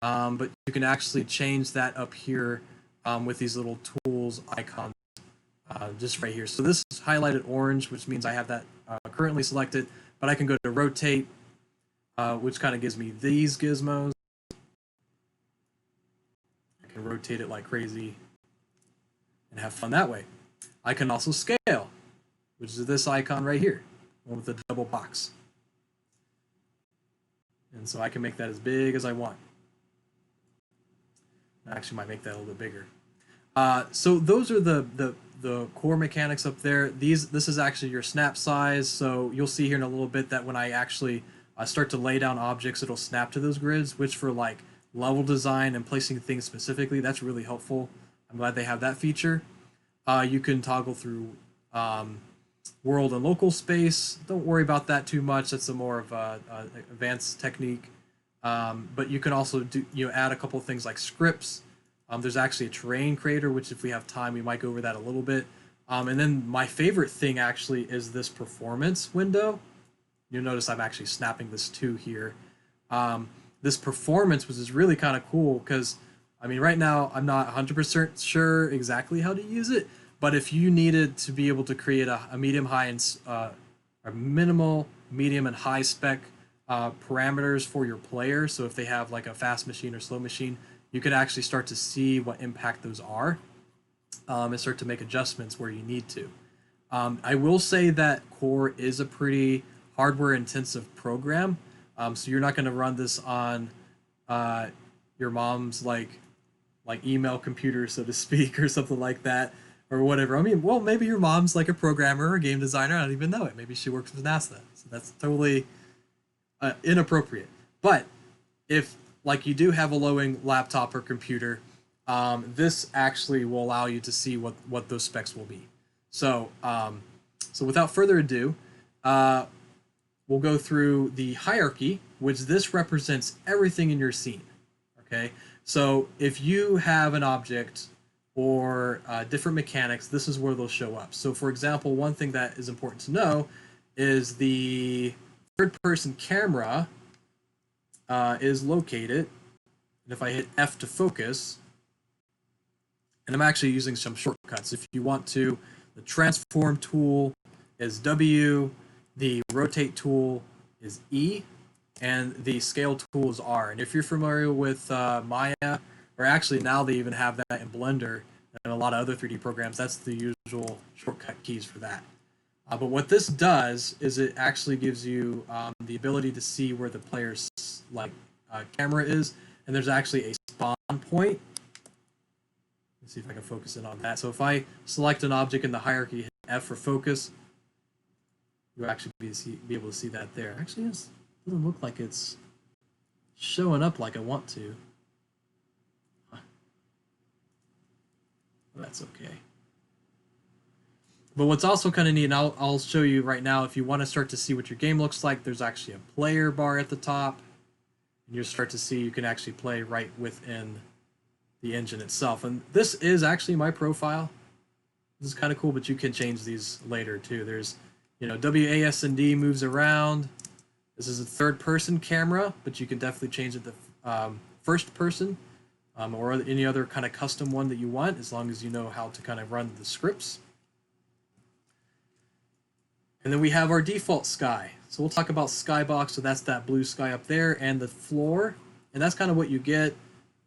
But you can actually change that up here with these little tools icons just right here. So this is highlighted orange, which means I have that currently selected, but I can go to rotate, which kind of gives me these gizmos. I can rotate it like crazy and have fun that way. I can also scale, which is this icon right here, one with the double box. And so I can make that as big as I want. I actually might make that a little bit bigger. So those are the core mechanics up there. This is actually your snap size. So you'll see here in a little bit that when I actually start to lay down objects, it'll snap to those grids, which for like level design and placing things specifically, that's really helpful. I'm glad they have that feature. You can toggle through world and local space. Don't worry about that too much. That's a more of a advanced technique. But you can also add a couple of things like scripts. There's actually a terrain creator, which if we have time, we might go over that a little bit. And then my favorite thing actually is this performance window. You'll notice I'm actually snapping this to here. This performance, which is really kind of cool because, I mean, right now I'm not 100% sure exactly how to use it, but if you needed to be able to create a medium, high, and a minimal, medium, and high spec parameters for your player, so if they have like a fast machine or slow machine, you could actually start to see what impact those are and start to make adjustments where you need to. I will say that Core is a pretty hardware intensive program, so you're not going to run this on your mom's like email computer, so to speak, or something like that, or whatever. I mean, well, maybe your mom's like a programmer or a game designer. I don't even know it. Maybe she works with NASA, so that's totally inappropriate. But if like you do have a low-end laptop or computer, this actually will allow you to see what those specs will be. So, so without further ado, we'll go through the hierarchy, which this represents everything in your scene. Okay, so if you have an object or different mechanics, this is where they'll show up. So, for example, one thing that is important to know is the third-person camera is located. And if I hit F to focus, and I'm actually using some shortcuts. If you want to, the transform tool is W, the rotate tool is E, and the scale tool is R. And if you're familiar with Maya, or actually now they even have that in Blender and a lot of other 3D programs, that's the usual shortcut keys for that. But what this does is it actually gives you the ability to see where the player's camera is, and there's actually a spawn point. Let's see if I can focus in on that. So if I select an object in the hierarchy, hit F for focus, you'll actually be able to see that there. Actually, it doesn't look like it's showing up like I want to. Huh. That's okay. But what's also kind of neat, and I'll show you right now, if you want to start to see what your game looks like, there's actually a player bar at the top. And you'll start to see you can actually play right within the engine itself. And this is actually my profile. This is kind of cool, but you can change these later too. There's, WASD moves around. This is a third-person camera, but you can definitely change it to first person or any other kind of custom one that you want, as long as you know how to kind of run the scripts. And then we have our default sky. So we'll talk about skybox. So that's that blue sky up there, and the floor, and that's kind of what you get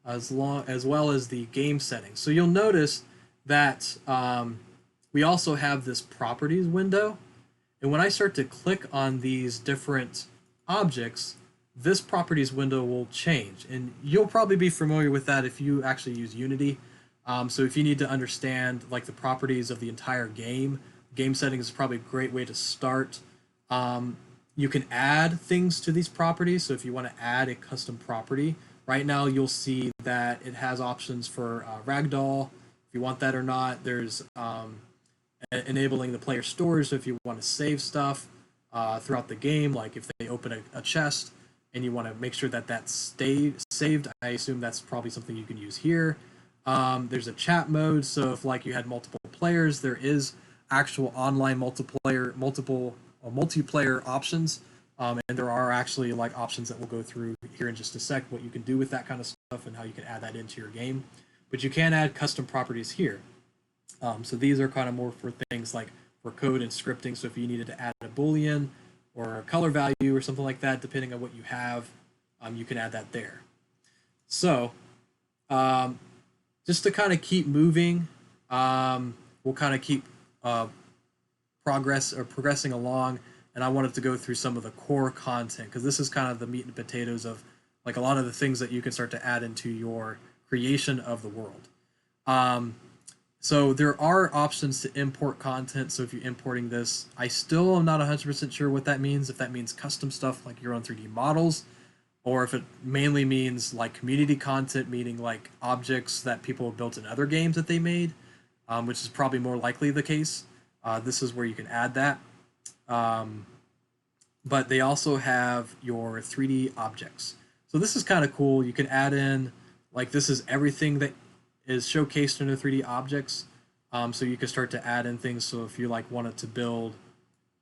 as well as the game settings. So you'll notice that we also have this properties window, and when I start to click on these different objects, this properties window will change, and you'll probably be familiar with that if you actually use Unity. So if you need to understand like the properties of the entire game settings is probably a great way to start. You can add things to these properties. So if you want to add a custom property, right now you'll see that it has options for ragdoll, if you want that or not. There's enabling the player storage, so if you want to save stuff throughout the game, like if they open a chest and you want to make sure that that's saved, I assume that's probably something you can use here. There's a chat mode, so if like you had multiple players, there is actual online multiplayer options, and there are actually like options that we'll go through here in just a sec, what you can do with that kind of stuff and how you can add that into your game. But you can add custom properties here. So these are kind of more for things like for code and scripting. So if you needed to add a boolean or a color value or something like that, depending on what you have, you can add that there. So just to kind of keep moving, we'll kind of keep progressing along, and I wanted to go through some of the core content, because this is kind of the meat and potatoes of like a lot of the things that you can start to add into your creation of the world. So there are options to import content. So if you're importing this, I still am not 100% sure what that means. If that means custom stuff like your own 3D models, or if it mainly means like community content, meaning like objects that people have built in other games that they made, which is probably more likely the case. This is where you can add that. But they also have your 3D objects. So this is kind of cool. You can add in, like, this is everything that is showcased in the 3D objects. So you can start to add in things. So if you like wanted to build,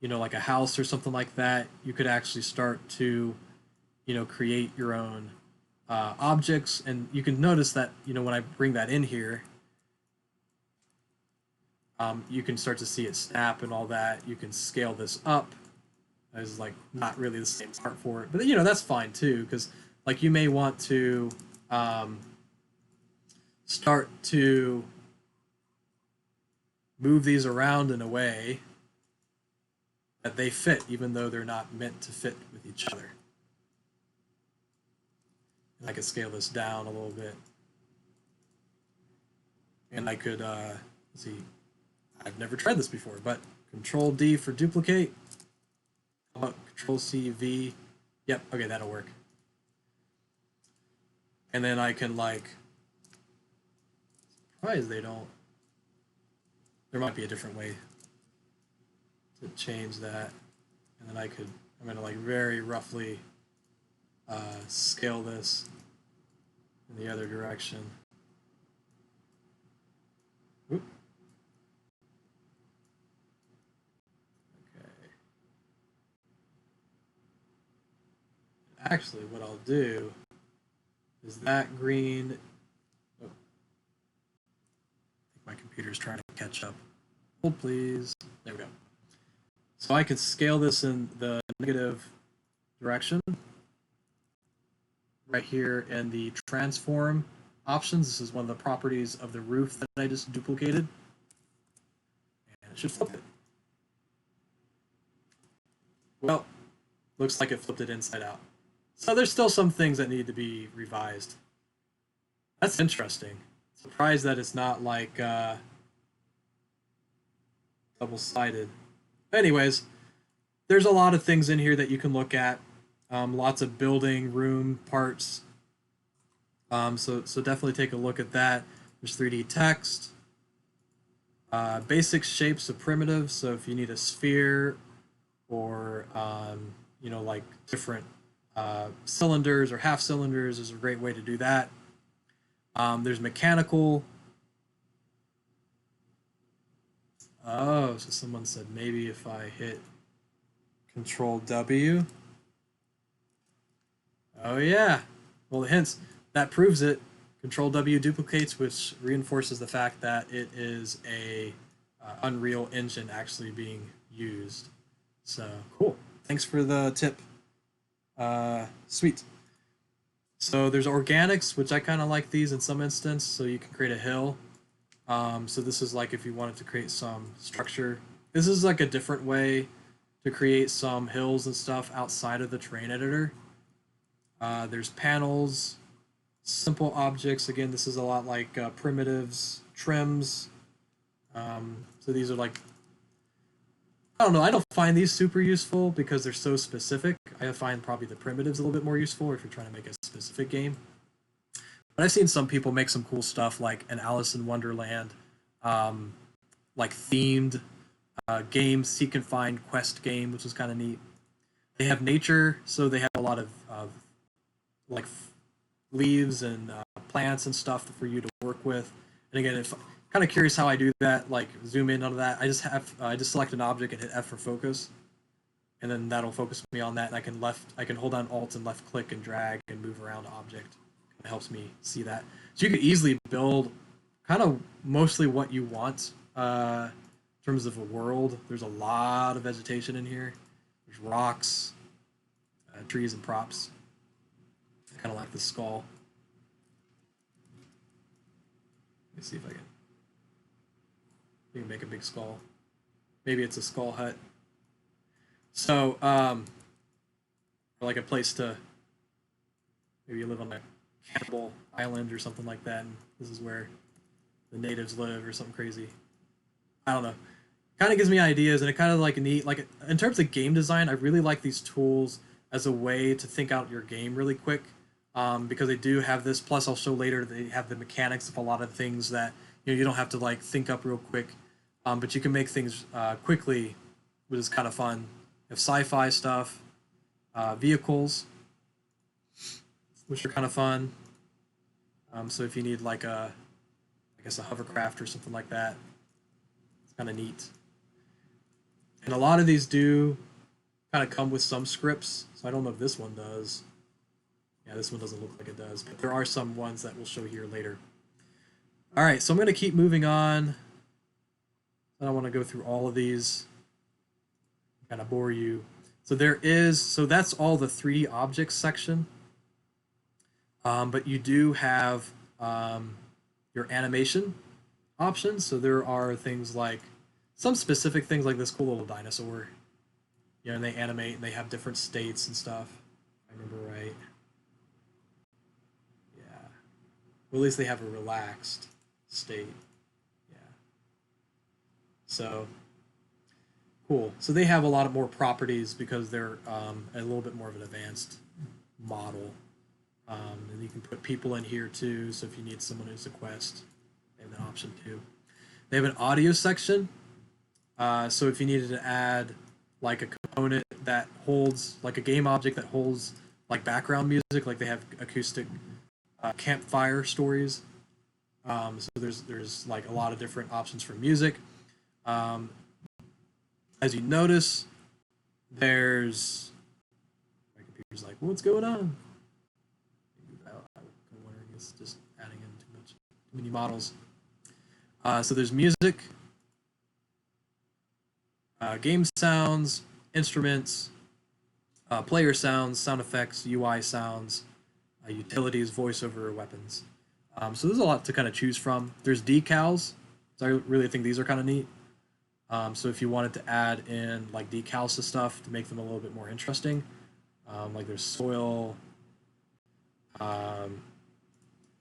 like a house or something like that, you could actually start to, create your own objects. And you can notice that, when I bring that in here, you can start to see it snap and all that. You can scale this up. There's like not really the same part for it, but that's fine too, because like you may want to start to move these around in a way that they fit, even though they're not meant to fit with each other. And I could scale this down a little bit, and I could let's see. I've never tried this before, but Control D for duplicate. How about Control C, V? Yep, okay, that'll work. And then I can like, surprised they don't. There might be a different way to change that, and then I'm gonna like very roughly scale this in the other direction. Oop. Okay. Actually, what I'll do is that green. Oh, I think my computer's trying to catch up. Hold, please. There we go. So I can scale this in the negative direction right here in the transform options. This is one of the properties of the roof that I just duplicated. And it should flip it. Well, looks like it flipped it inside out. So there's still some things that need to be revised. That's interesting. Surprised that it's not like double-sided. Anyways, there's a lot of things in here that you can look at. Lots of building room parts. So definitely take a look at that. There's 3D text. Basic shapes of primitives. So if you need a sphere or like different cylinders or half cylinders, is a great way to do that. There's mechanical. Oh, so someone said maybe if I hit Control W. Oh yeah. Well, hence that proves it. Control W duplicates, which reinforces the fact that it is a Unreal Engine actually being used. So cool. Thanks for the tip. Sweet. So there's organics, which I kind of like these in some instance. So you can create a hill. So this is like if you wanted to create some structure. This is like a different way to create some hills and stuff outside of the terrain editor. There's panels, simple objects. Again, this is a lot like primitives, trims. So these are like, I don't know. I don't find these super useful because they're so specific. I find probably the primitives a little bit more useful if you're trying to make a specific game. But I've seen some people make some cool stuff like an Alice in Wonderland, like themed game, seek and find quest game, which is kind of neat. They have nature, so they have a lot of like leaves and plants and stuff for you to work with. And again, if kind of curious how I do that, like zoom in on that, I just select an object and hit F for focus, and then that'll focus me on that. And I can hold down Alt and left click and drag and move around the object. It helps me see that. So you could easily build kind of mostly what you want in terms of a world. There's a lot of vegetation in here. There's rocks, trees, and props. I kind of like the skull. Let me see if I can make a big skull. Maybe it's a skull hut. So, or like a place to, maybe you live on a cannibal island or something like that, and this is where the natives live or something crazy. I don't know. Kind of gives me ideas, and it kind of like neat. Like in terms of game design, I really like these tools as a way to think out your game really quick, because they do have this. Plus, I'll show later they have the mechanics of a lot of things that you don't have to like think up real quick, but you can make things quickly, which is kind of fun. You have sci-fi stuff, vehicles, which are kind of fun. So if you need like a hovercraft or something like that, it's kind of neat. And a lot of these do kind of come with some scripts, so I don't know if this one does. Yeah, this one doesn't look like it does, but there are some ones that we'll show here later. All right, so I'm going to keep moving on. I don't want to go through all of these, kind of bore you. So that's all the 3D objects section. But you do have your animation options. So there are things like some specific things like this cool little dinosaur. And they animate and they have different states and stuff. If I remember right. Yeah. Well, at least they have a relaxed state. Yeah. So cool. So they have a lot of more properties because they're a little bit more of an advanced model. And you can put people in here too. So if you need someone who's a quest, they have an option too. They have an audio section. So if you needed to add like a component that holds like a game object that holds like background music, like they have acoustic campfire stories. So there's like a lot of different options for music. Um, as you notice, there's my computer's like, what's going on? I'm wondering, it's just adding in too much, too many models. So there's music, game sounds, instruments, player sounds, sound effects, UI sounds, utilities, voiceover, weapons. So there's a lot to kind of choose from. There's decals. So I really think these are kind of neat. So if you wanted to add in like decals to stuff to make them a little bit more interesting, like there's soil. To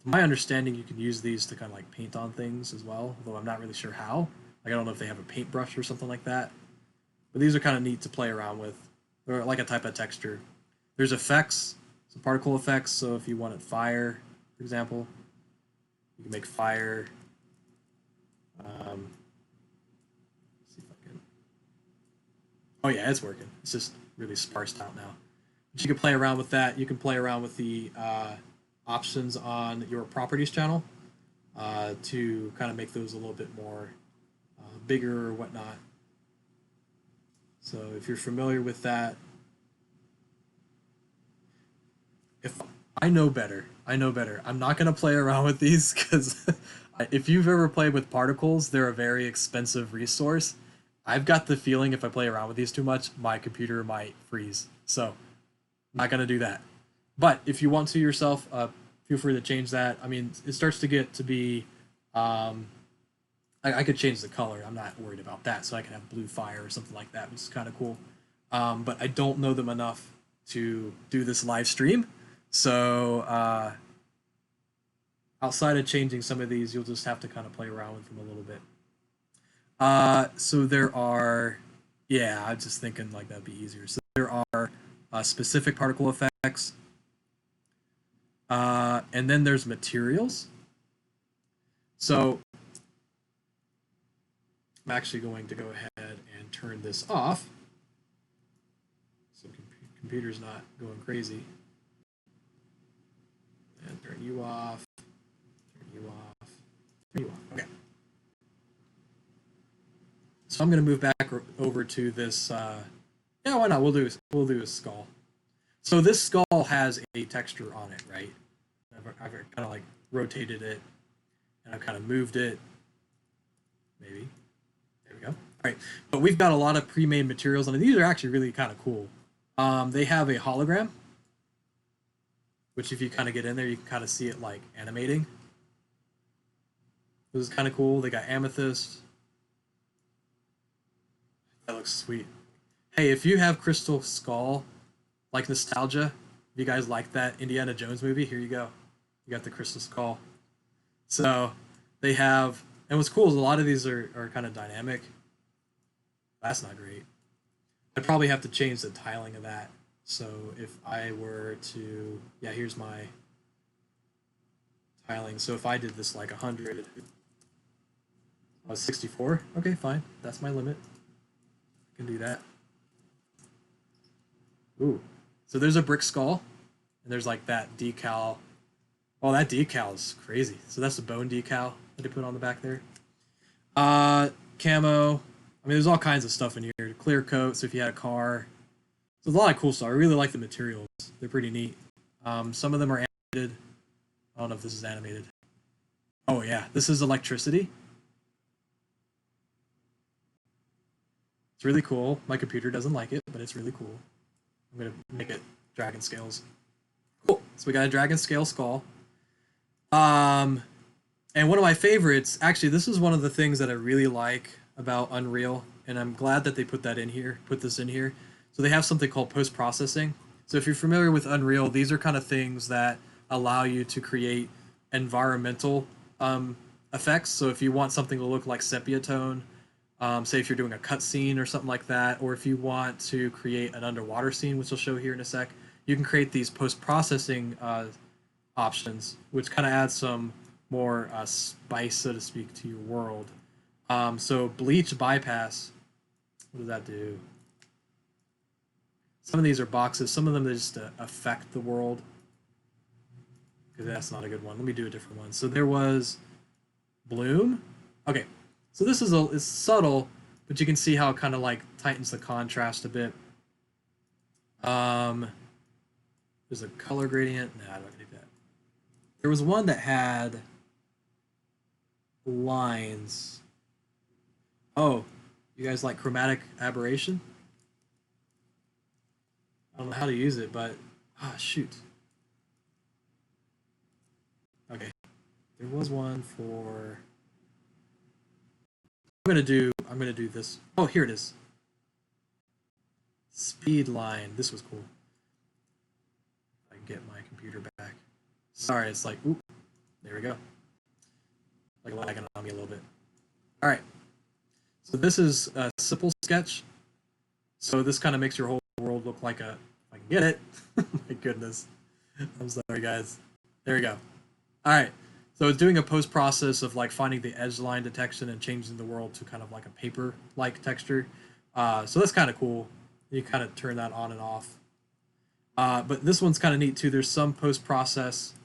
my understanding, you can use these to kind of like paint on things as well, although I'm not really sure how. Like I don't know if they have a paintbrush or something like that. But these are kind of neat to play around with. They're like a type of texture. There's effects, so particle effects. So if you wanted fire, for example, you can make fire. See if I can. Oh yeah, it's working. It's just really sparsed out now. But you can play around with that. You can play around with the options on your properties channel to kind of make those a little bit more bigger or whatnot. So if you're familiar with that, if I know better, I know better. I'm not going to play around with these because if you've ever played with particles, they're a very expensive resource. I've got the feeling if I play around with these too much, my computer might freeze. So I'm not going to do that. But if you want to yourself, feel free to change that. I mean, it starts to get to be I could change the color. I'm not worried about that. So I can have blue fire or something like that, which is kind of cool. But I don't know them enough to do this live stream. So outside of changing some of these, you'll just have to kind of play around with them a little bit. So there are, yeah, I'm just thinking like that'd be easier. So there are specific particle effects. And then there's materials. So I'm actually going to go ahead and turn this off. So computer's not going crazy. And turn you off. Turn you off. Turn you off. Okay. So I'm going to move back over to this. Yeah, why not? We'll do a skull. So this skull has a texture on it, right? I've kind of like rotated it, and I've kind of moved it. Maybe. There we go. All right, but we've got a lot of pre-made materials on it. These are actually really kind of cool. They have a hologram, which if you kind of get in there, you can kind of see it like animating. This is kind of cool. They got amethyst. That looks sweet. Hey, if you have Crystal Skull, like nostalgia, if you guys like that Indiana Jones movie, here you go. You got the Crystal Skull. So they have, and what's cool is a lot of these are kind of dynamic. That's not great. I'd probably have to change the tiling of that. So if I were to, yeah, here's my tiling. So if I did this like 100, 64. Okay, fine. That's my limit. I can do that. Ooh. So there's a brick skull, and there's like that decal. Oh, that decal is crazy. So that's the bone decal that they put on the back there. Camo. I mean, there's all kinds of stuff in here. Clear coat, so if you had a car. So there's a lot of cool stuff. I really like the materials. They're pretty neat. Some of them are animated. I don't know if this is animated. Oh, yeah. This is electricity. It's really cool. My computer doesn't like it, but it's really cool. I'm going to make it dragon scales. Cool. So we got a dragon scale skull. And one of my favorites, actually, this is one of the things that I really like about Unreal, and I'm glad that they put this in here. So they have something called post-processing. So if you're familiar with Unreal, these are kind of things that allow you to create environmental effects. So if you want something to look like sepia tone, say if you're doing a cutscene or something like that, or if you want to create an underwater scene, which I'll show here in a sec, you can create these post-processing options, which kind of adds some more spice, so to speak, to your world. So bleach bypass What does that do? Some of these are boxes. Some of them they just affect the world. Because that's not a good one. Let me do a different one. So there was bloom. Okay, so this is it's subtle, but you can see how it kind of like tightens the contrast a bit. There's a color gradient. Nah, I don't need that. There was one that had lines. Oh, you guys like chromatic aberration? I don't know how to use it, but shoot. Okay, there was one for. I'm gonna do this. Oh, here it is. Speed line. This was cool. I can get my computer back. Sorry, it's like, oop. There we go. Like lagging on me a little bit. All right. So this is a simple sketch. So this kind of makes your whole world look like a. If I can get it. My goodness. I'm sorry, guys. There we go. All right. So it's doing a post process of like finding the edge line detection and changing the world to kind of like a paper-like texture. So that's kind of cool. You kind of turn that on and off. But this one's kind of neat too. There's some post process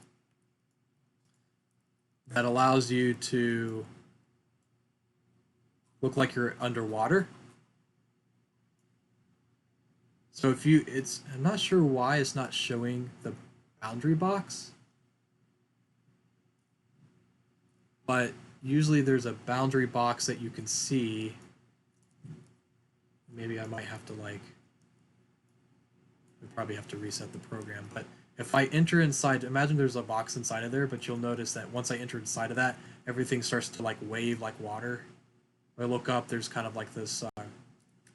that allows you to look like you're underwater. So if you, I'm not sure why it's not showing the boundary box. But usually there's a boundary box that you can see. Maybe I might have to we probably have to reset the program. But if I enter inside, imagine there's a box inside of there, but you'll notice that once I enter inside of that, everything starts to like wave like water. When I look up, there's kind of like this, I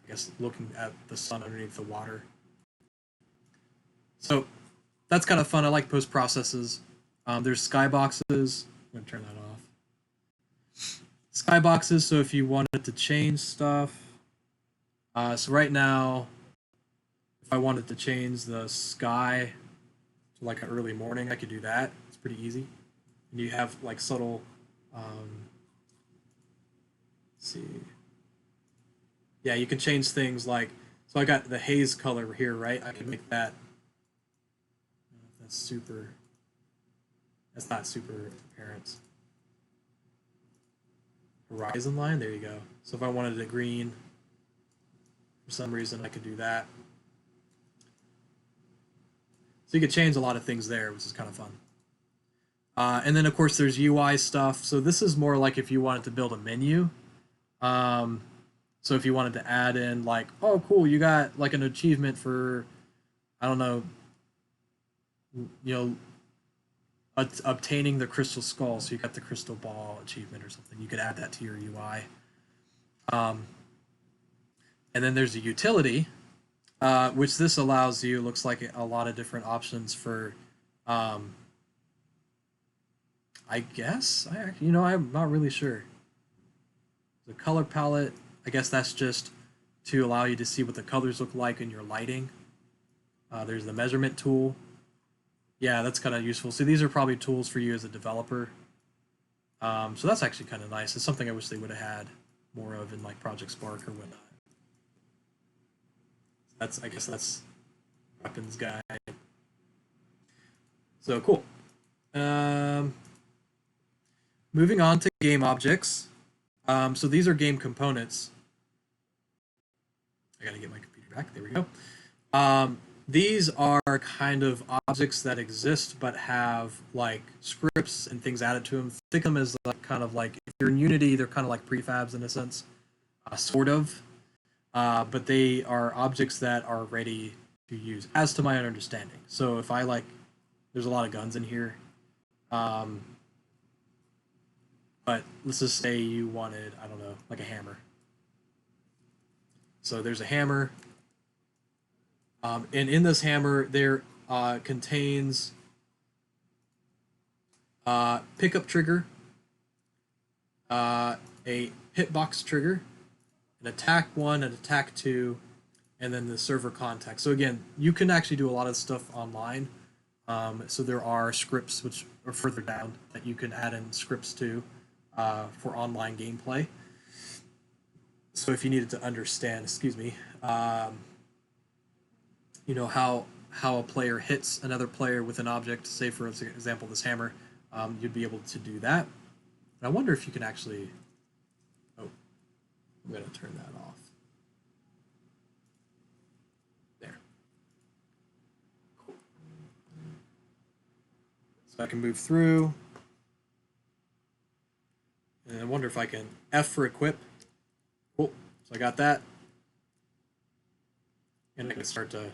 guess, looking at the sun underneath the water. So that's kind of fun. I like post processes. There's skyboxes. I'm going to turn that off. Skyboxes, so if you wanted to change stuff. So right now, if I wanted to change the sky to like an early morning, I could do that. It's pretty easy. And you have like subtle, let's see. Yeah, you can change things like, so I got the haze color here, right? I can make that, that's not super apparent. Horizon line, there you go. So if I wanted it green, for some reason I could do that. So you could change a lot of things there, which is kind of fun. And then of course there's UI stuff. So this is more like if you wanted to build a menu. So if you wanted to add in like, oh cool, you got like an achievement for, I don't know, obtaining the crystal skull, so you got the crystal ball achievement or something. You could add that to your UI. And then there's a utility, which this allows you, looks like a lot of different options for, I guess, I'm not really sure. The color palette, I guess that's just to allow you to see what the colors look like in your lighting. There's the measurement tool. Yeah, that's kind of useful. So these are probably tools for you as a developer. So that's actually kind of nice. It's something I wish they would have had more of in like Project Spark or whatnot. I guess that's weapons guide. So cool. Moving on to game objects. So these are game components. I gotta get my computer back. There we go. These are kind of objects that exist but have like scripts and things added to them. Think of them as like kind of like, if you're in Unity, they're kind of like prefabs in a sense, sort of. But they are objects that are ready to use, as to my understanding. So if I like, there's a lot of guns in here. But let's just say you wanted, I don't know, like a hammer. So there's a hammer. And in this hammer, there contains pickup trigger, a hitbox trigger, an attack 1, an attack 2, and then the server context. So again, you can actually do a lot of stuff online. So there are scripts which are further down that you can add in scripts to for online gameplay. So if you needed to understand, excuse me, you know, how a player hits another player with an object, say for example this hammer, you'd be able to do that. And I wonder if you can actually, oh, I'm going to turn that off. There. Cool. So I can move through. And I wonder if I can F for equip. Cool. So I got that. And I can start to, you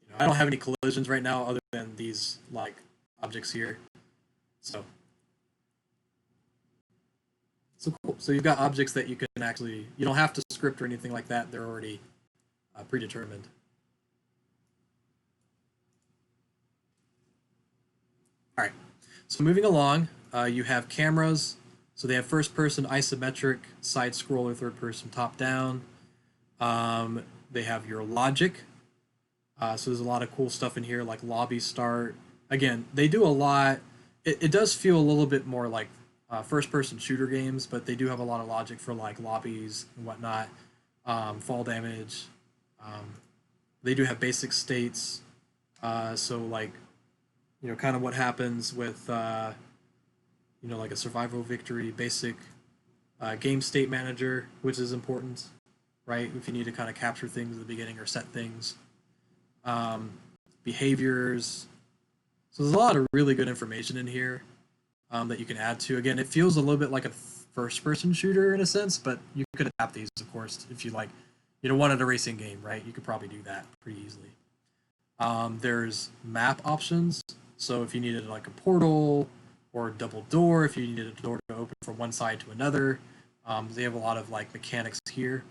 know, I don't have any collisions right now other than these like objects here. So cool. So you've got objects that you can actually, you don't have to script or anything like that. They're already predetermined. All right. So moving along, you have cameras. So they have first person, isometric, side scroller, third person, top down. They have your logic. So there's a lot of cool stuff in here like lobby start. Again, they do a lot. It does feel a little bit more like first person shooter games, but they do have a lot of logic for like lobbies and whatnot. Fall damage. They do have basic states. So like, you know, kind of what happens with, you know, like a survival victory, basic game state manager, which is important, right? If you need to kind of capture things at the beginning or set things. Behaviors. So there's a lot of really good information in here that you can add to. Again, it feels a little bit like a first-person shooter in a sense, but you could adapt these, of course, if you like. You know, wanted a racing game, right? You could probably do that pretty easily. There's map options. So if you needed like a portal or a double door, if you needed a door to open from one side to another, they have a lot of like mechanics here.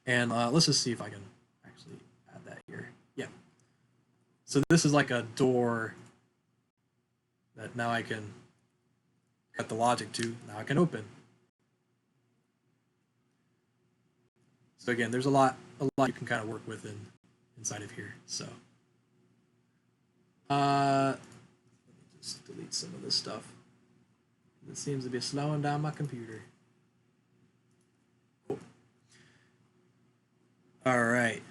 And let's just see if I can actually add that here. Yeah. So this is like a door that now I can cut the logic to. Now I can open. So again, there's a lot you can kind of work with inside of here. So let me just delete some of this stuff. It seems to be slowing down my computer. Cool. All right.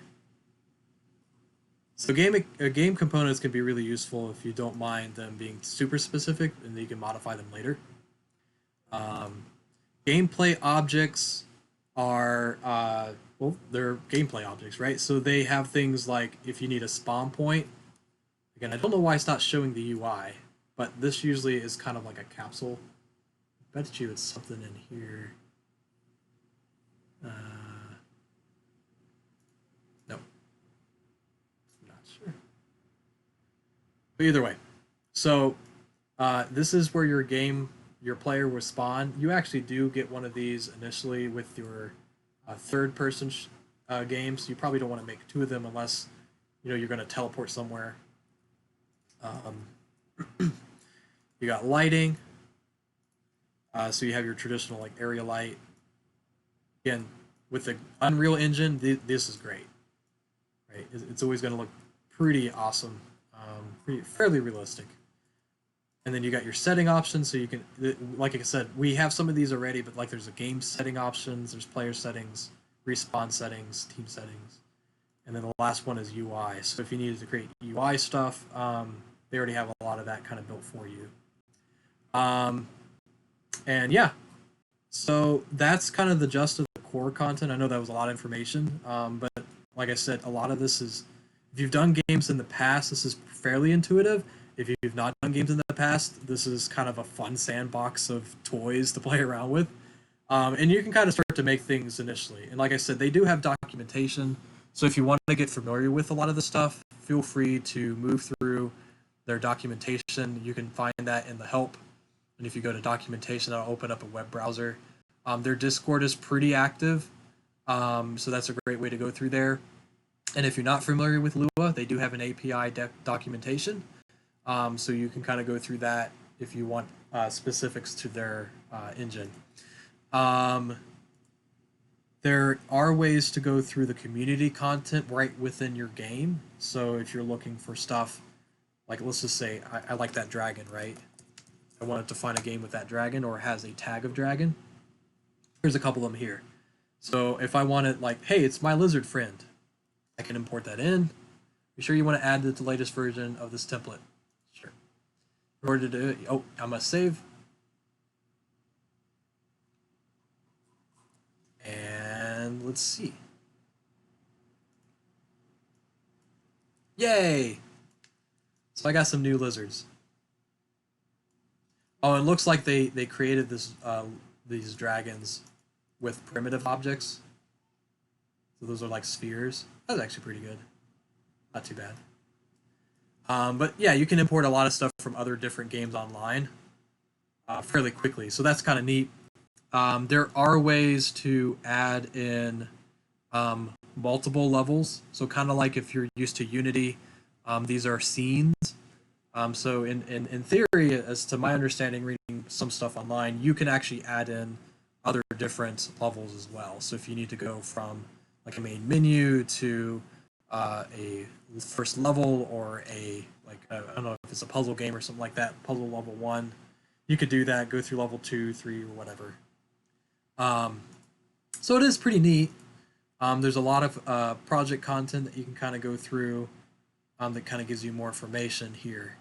So game components can be really useful if you don't mind them being super specific, and then you can modify them later. Gameplay objects are well, they're gameplay objects, right? So they have things like if you need a spawn point. Again, I don't know why it's not showing the UI, but this usually is kind of like a capsule. I bet you it's something in here. No. I'm not sure. But either way, so this is where your player will spawn. You actually do get one of these initially with your third-person game, so you probably don't want to make two of them unless you know you're going to teleport somewhere. You got lighting. So you have your traditional like area light. Again, with the Unreal Engine, this is great. Right? It's always going to look pretty awesome, fairly realistic. And then you got your setting options, so you can, like I said, we have some of these already, but like there's a game setting options, there's player settings, respawn settings, team settings, and then the last one is UI. So if you needed to create UI stuff, they already have a lot of that kind of built for you. And yeah, so that's kind of the gist of the core content. I know that was a lot of information, but like I said, a lot of this is, if you've done games in the past, this is fairly intuitive. If you've not done games in the past, this is kind of a fun sandbox of toys to play around with. And you can kind of start to make things initially. And like I said, they do have documentation. So if you want to get familiar with a lot of the stuff, feel free to move through their documentation. You can find that in the help. And if you go to documentation, that'll open up a web browser. Their Discord is pretty active. So that's a great way to go through there. And if you're not familiar with Lua, they do have an API documentation. So you can kind of go through that if you want specifics to their engine. There are ways to go through the community content right within your game. So if you're looking for stuff, like let's just say I like that dragon, right? I wanted to find a game with that dragon or has a tag of dragon. Here's a couple of them here. So if I want it like, hey, it's my lizard friend, I can import that in. Be sure you want to add the latest version of this template. Sure. In order to do it, oh, I must save. And let's see. Yay! So I got some new lizards. Oh, it looks like they created these dragons with primitive objects. So those are like spheres. That's actually pretty good. Not too bad. But yeah, you can import a lot of stuff from other different games online fairly quickly. So that's kind of neat. There are ways to add in multiple levels. So kind of like if you're used to Unity, these are scenes. So in theory, as to my understanding, reading some stuff online, you can actually add in other different levels as well. So if you need to go from like a main menu to a first level or a like I don't know if it's a puzzle game or something like that, puzzle level 1, you could do that. Go through level 2, 3, or whatever. Um, so it is pretty neat. There's a lot of project content that you can kind of go through that kind of gives you more information here.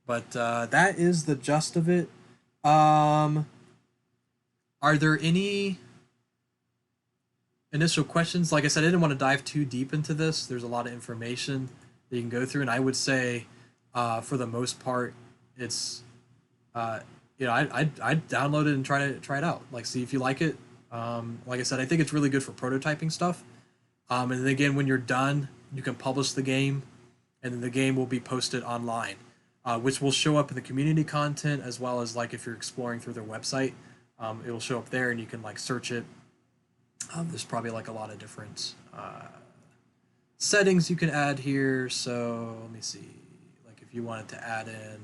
But that is the gist of it. Are there any initial questions? Like I said, I didn't want to dive too deep into this. There's a lot of information that you can go through, and I would say, for the most part, it's uh, I'd download it and try it out. Like, see if you like it. Like I said, I think it's really good for prototyping stuff. And then again, when you're done, you can publish the game, and then the game will be posted online, which will show up in the community content as well as like if you're exploring through their website, it will show up there, and you can like search it. There's probably like a lot of different settings you can add here. So let me see. Like if you wanted to add in,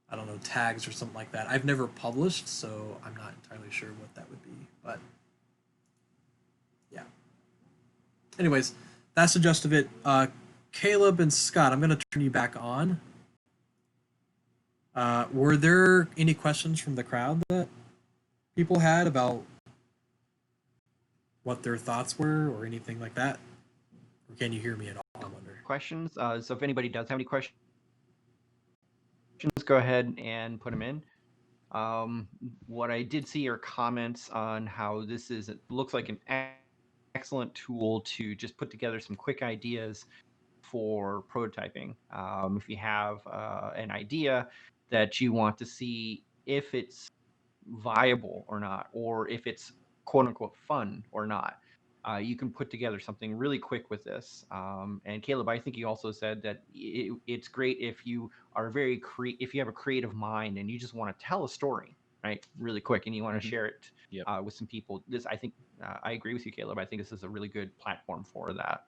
I don't know, tags or something like that. I've never published, so I'm not entirely sure what that would be. But yeah. Anyways, that's the gist of it. Caleb and Scott, I'm going to turn you back on. Were there any questions from the crowd that people had about what their thoughts were or anything like that? Or can you hear me at all, I wonder? Questions? So if anybody does have any questions, go ahead and put them in. What I did see are comments on how this is, it looks like an excellent tool to just put together some quick ideas for prototyping. If you have an idea that you want to see if it's viable or not, or if it's quote unquote fun or not, you can put together something really quick with this. And Caleb, I think you also said that it's great if you are if you have a creative mind and you just want to tell a story, right, really quick, and you want to share it Yep. with some people. This, I think, I agree with you, Caleb. I think this is a really good platform for that.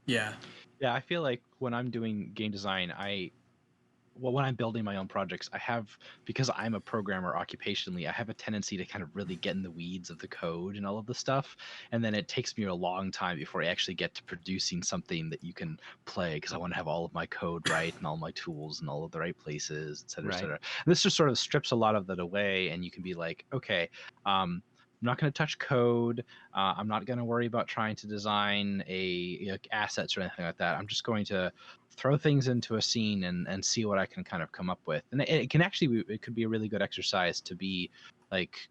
Yeah. Yeah, I feel like when I'm doing game design, when I'm building my own projects, because I'm a programmer occupationally, I have a tendency to kind of really get in the weeds of the code and all of the stuff. And then it takes me a long time before I actually get to producing something that you can play, because I want to have all of my code right and all my tools in all of the right places, et cetera, et Right. cetera. And this just sort of strips a lot of that away. And you can be like, okay, I'm not going to touch code. I'm not going to worry about trying to design assets or anything like that. I'm just going to throw things into a scene and see what I can kind of come up with. And it can actually it could be a really good exercise to be like,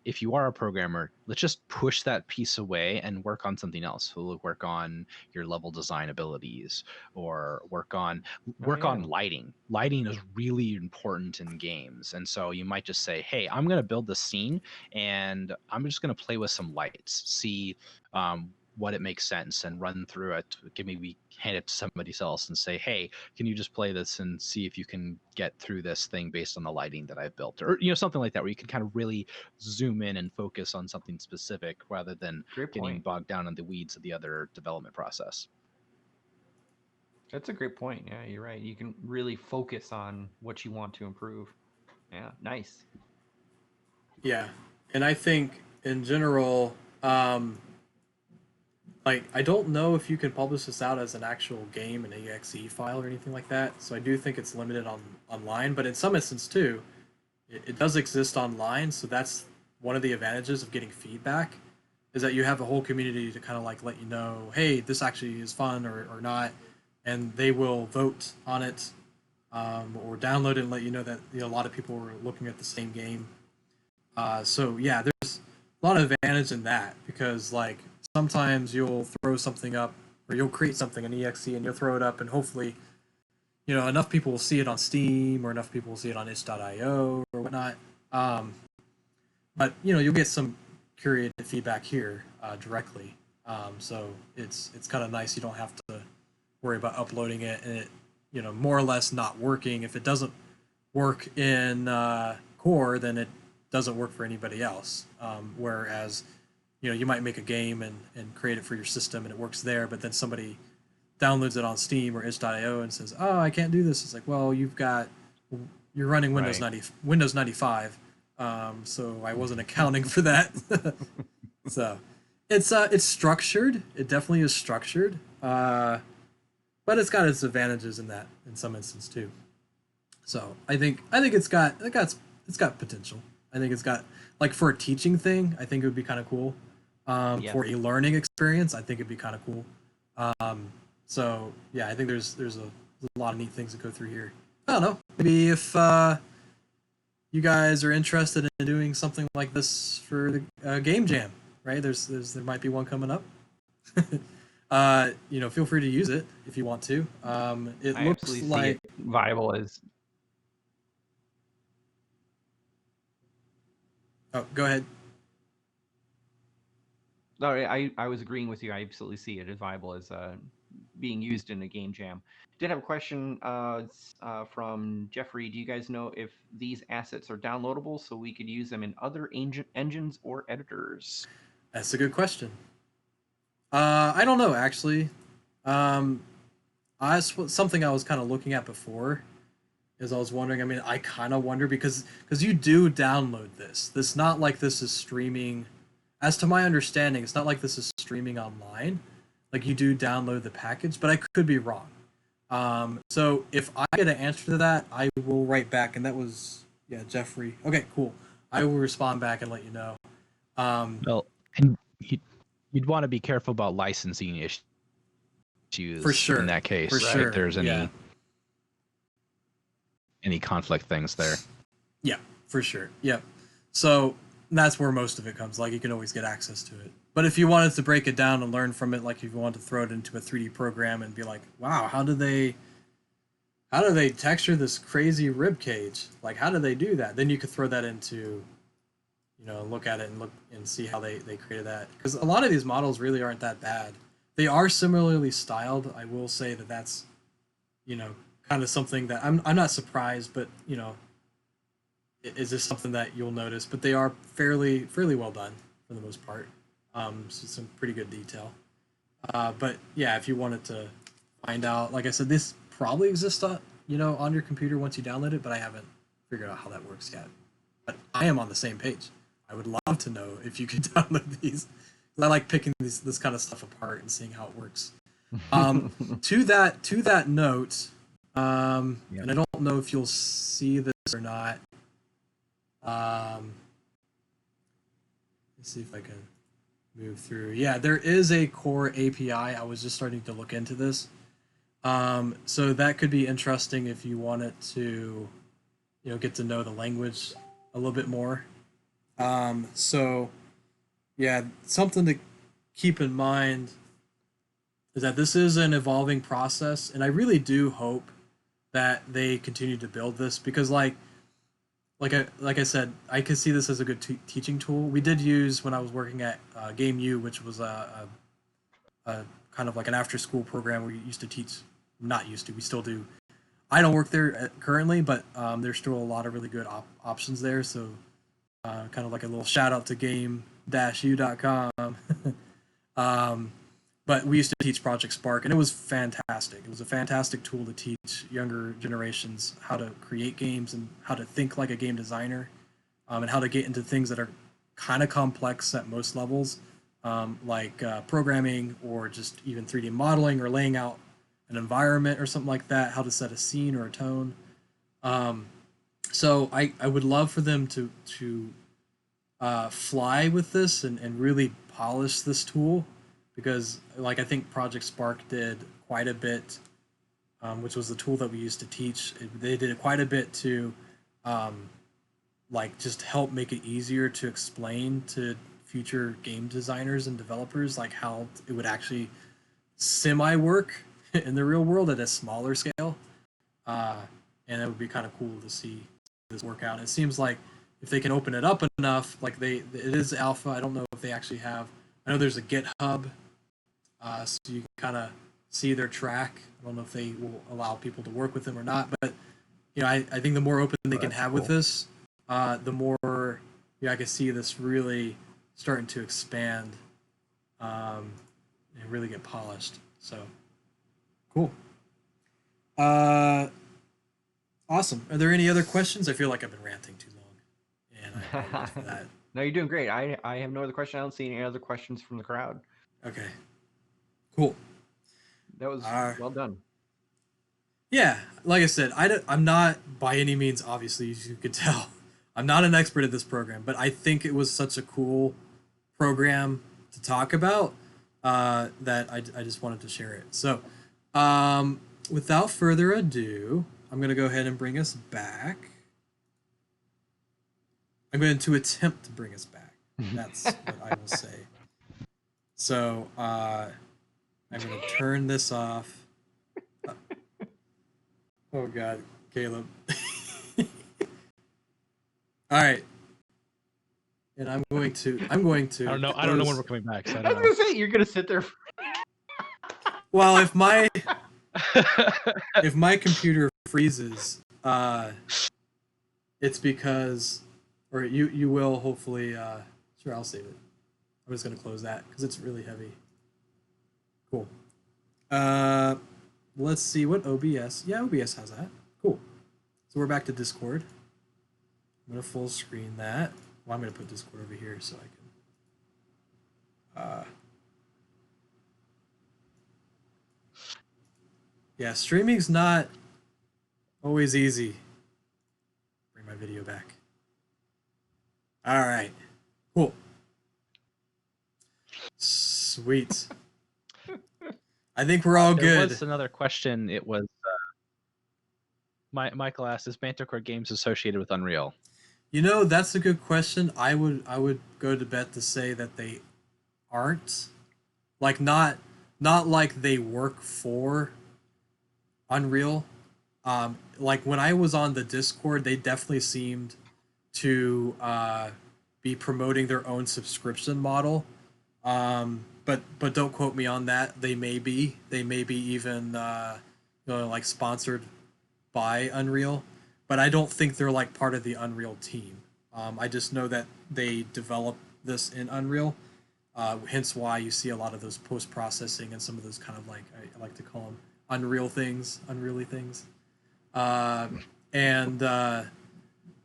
if you are a programmer, let's just push that piece away and work on something else. So work on your level design abilities, or work on lighting. Lighting is really important in games. And so you might just say, hey, I'm going to build this scene and I'm just going to play with some lights, see what it makes sense, and run through it. Maybe hand it to somebody else and say, hey, can you just play this and see if you can get through this thing based on the lighting that I've built, or something like that, where you can kind of really zoom in and focus on something specific rather than getting bogged down in the weeds of the other development process. That's a great point. Yeah, you're right. You can really focus on what you want to improve. Yeah, nice. Yeah. And I think in general, like I don't know if you can publish this out as an actual game, an exe file or anything like that. So I do think it's limited on online, but in some instance too, it does exist online. So that's one of the advantages of getting feedback is that you have a whole community to kind of like let you know, hey, this actually is fun or not, and they will vote on it, or download it and let you know that a lot of people were looking at the same game. So yeah, there's a lot of advantage in that because like sometimes you'll throw something up or you'll create something in exe and you'll throw it up and hopefully enough people will see it on Steam or enough people will see it on itch.io or whatnot. Um, but you'll get some curated feedback here directly. So it's kind of nice. You don't have to worry about uploading it and it more or less not working. If it doesn't work in core, then it doesn't work for anybody else. Whereas you might make a game and create it for your system and it works there, but then somebody downloads it on Steam or itch.io and says, "Oh, I can't do this." It's like, well, you're running Windows 95, so I wasn't accounting for that. So it's structured. It definitely is structured, but it's got its advantages in some instance too. So I think it's got potential. I think it's got like for a teaching thing. I think it would be kind of cool. For a learning experience, I think it'd be kind of cool. So yeah, I think there's a lot of neat things to go through here. I don't know. Maybe if you guys are interested in doing something like this for the game jam, right? There might be one coming up. Feel free to use it if you want to. It I looks absolutely like see it viable as. Oh, go ahead. No, I was agreeing with you. I absolutely see it as viable as being used in a game jam. Did have a question from Jeffrey. Do you guys know if these assets are downloadable so we could use them in other engines or editors? That's a good question. I don't know actually. Um, something I was kind of looking at before is I was wondering. I mean, I kind of wonder because you do download this. This not like this is streaming. As to my understanding, it's not like this is streaming online. Like you do download the package, but I could be wrong. So if I get an answer to that, I will write back. And that was Jeffrey. Okay, cool. I will respond back and let you know. Well, and you'd want to be careful about licensing For issues in sure. that case, For if sure. there's Yeah. any conflict things there. Yeah, for sure. Yep. So that's where most of it comes. Like you can always get access to it. But if you wanted to break it down and learn from it, like if you wanted to throw it into a 3D program and be like, wow, how do they texture this crazy rib cage? Like how do they do that? Then you could throw that into, look at it and look and see how they created that. Because a lot of these models really aren't that bad. They are similarly styled. I will say that's, kind of something that I'm not surprised, but is this something that you'll notice? But they are fairly well done for the most part. So some pretty good detail. But yeah, if you wanted to find out, like I said, this probably exists on on your computer once you download it, but I haven't figured out how that works yet. But I am on the same page. I would love to know if you could download these. I like picking this kind of stuff apart and seeing how it works. To that note, and I don't know if you'll see this or not. Let's see if I can move through. Yeah, there is a core API. I was just starting to look into this. So that could be interesting if you wanted to, get to know the language a little bit more. So yeah, something to keep in mind is that this is an evolving process, and I really do hope that they continue to build this because like I said, I could see this as a good teaching tool. We did use when I was working at Game U, which was a kind of like an after school program where you used to teach. Not used to, we still do. I don't work there currently, but there's still a lot of really good options there. So kind of like a little shout out to game-u.com. But we used to teach Project Spark, and it was fantastic. It was a fantastic tool to teach younger generations how to create games and how to think like a game designer, and how to get into things that are kind of complex at most levels, like programming or just even 3D modeling or laying out an environment or something like that, how to set a scene or a tone. So I would love for them to fly with this and really polish this tool, because like I think Project Spark did quite a bit, which was the tool that we used to teach. They did quite a bit to um, like just help make it easier to explain to future game designers and developers like how it would actually semi work in the real world at a smaller scale. uh, and it would be kind of cool to see this work out. It seems like if they can open it up enough, like it is alpha. I don't know if they actually have. I know there's a GitHub, so you can kind of see their track. I don't know if they will allow people to work with them or not, but I think the more open they can have with this, the more I can see this really starting to expand and really get polished. So cool. Uh, Awesome. Are there any other questions? I feel like I've been ranting too long, and I apologize for that. No, you're doing great. I have no other question. I don't see any other questions from the crowd. Okay. Cool. That was well done. Yeah, like I said, I'm not by any means, obviously, as you could tell, I'm not an expert at this program, but I think it was such a cool program to talk about that I just wanted to share it. So, without further ado, I'm going to go ahead and bring us back. I'm going to attempt to bring us back. That's what I will say. So, I'm going to turn this off. Oh God, Caleb. All right. And I'm going to. I don't know. I don't know when we're coming back. So I was gonna say you're gonna sit there. Well, if my computer freezes, it's because, or you will hopefully. Sure, I'll save it. I'm just gonna close that because it's really heavy. Cool. Let's see what OBS. Yeah, OBS has that. Cool. So we're back to Discord. I'm gonna full screen that. Well, I'm gonna put Discord over here so I can. Yeah, streaming's not always easy. Bring my video back. All right. Cool. Sweet. I think we're all good. There was another question. It was Michael asked, "Is Manticore Games associated with Unreal?" That's a good question. I would go to bet to say that they aren't. Like not like they work for Unreal. Like when I was on the Discord, they definitely seemed to be promoting their own subscription model. But don't quote me on that. They may be even like sponsored by Unreal, but I don't think they're like part of the Unreal team. I just know that they develop this in Unreal, hence why you see a lot of those post processing and some of those kind of like I like to call them unreally things.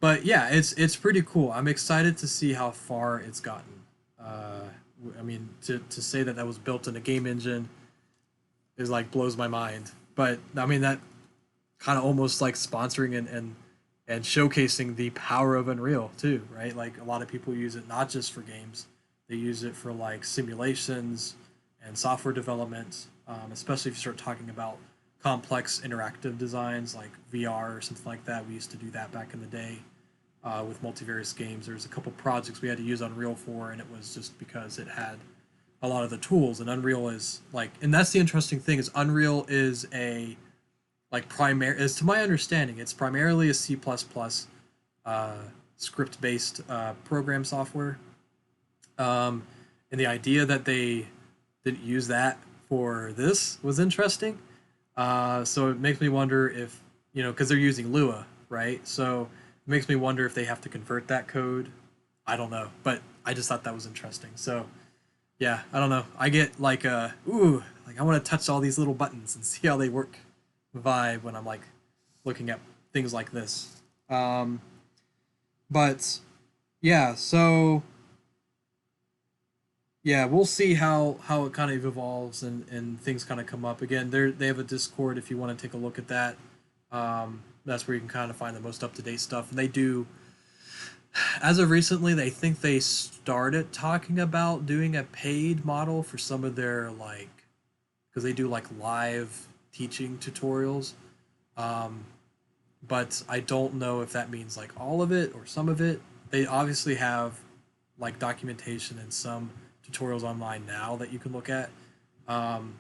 But yeah, it's pretty cool. I'm excited to see how far it's gotten. I mean, to say that was built in a game engine is like blows my mind. But I mean that kind of almost like sponsoring and showcasing the power of Unreal too, right? Like a lot of people use it not just for games; they use it for like simulations and software development, especially if you start talking about complex interactive designs like VR or something like that. We used to do that back in the day with multivarious games. There's a couple projects we had to use Unreal for, and it was just because it had a lot of the tools. And Unreal is like, and that's the interesting thing is Unreal is a like as to my understanding, it's primarily a C++ script based program software. And the idea that they didn't use that for this was interesting. So it makes me wonder if, because they're using Lua, right? So it makes me wonder if they have to convert that code. I don't know, but I just thought that was interesting. So yeah, I don't know. I get like I want to touch all these little buttons and see how they work vibe when I'm like looking at things like this. But yeah, so yeah, we'll see how it kind of evolves and things kind of come up. Again, they have a Discord if you want to take a look at that. That's where you can kind of find the most up to date stuff. And they do As of recently, they think they started talking about doing a paid model for some of their like, because they do like live teaching tutorials. Um, but I don't know if that means like all of it or some of it. They obviously have like documentation and some tutorials online now that you can look at. Um,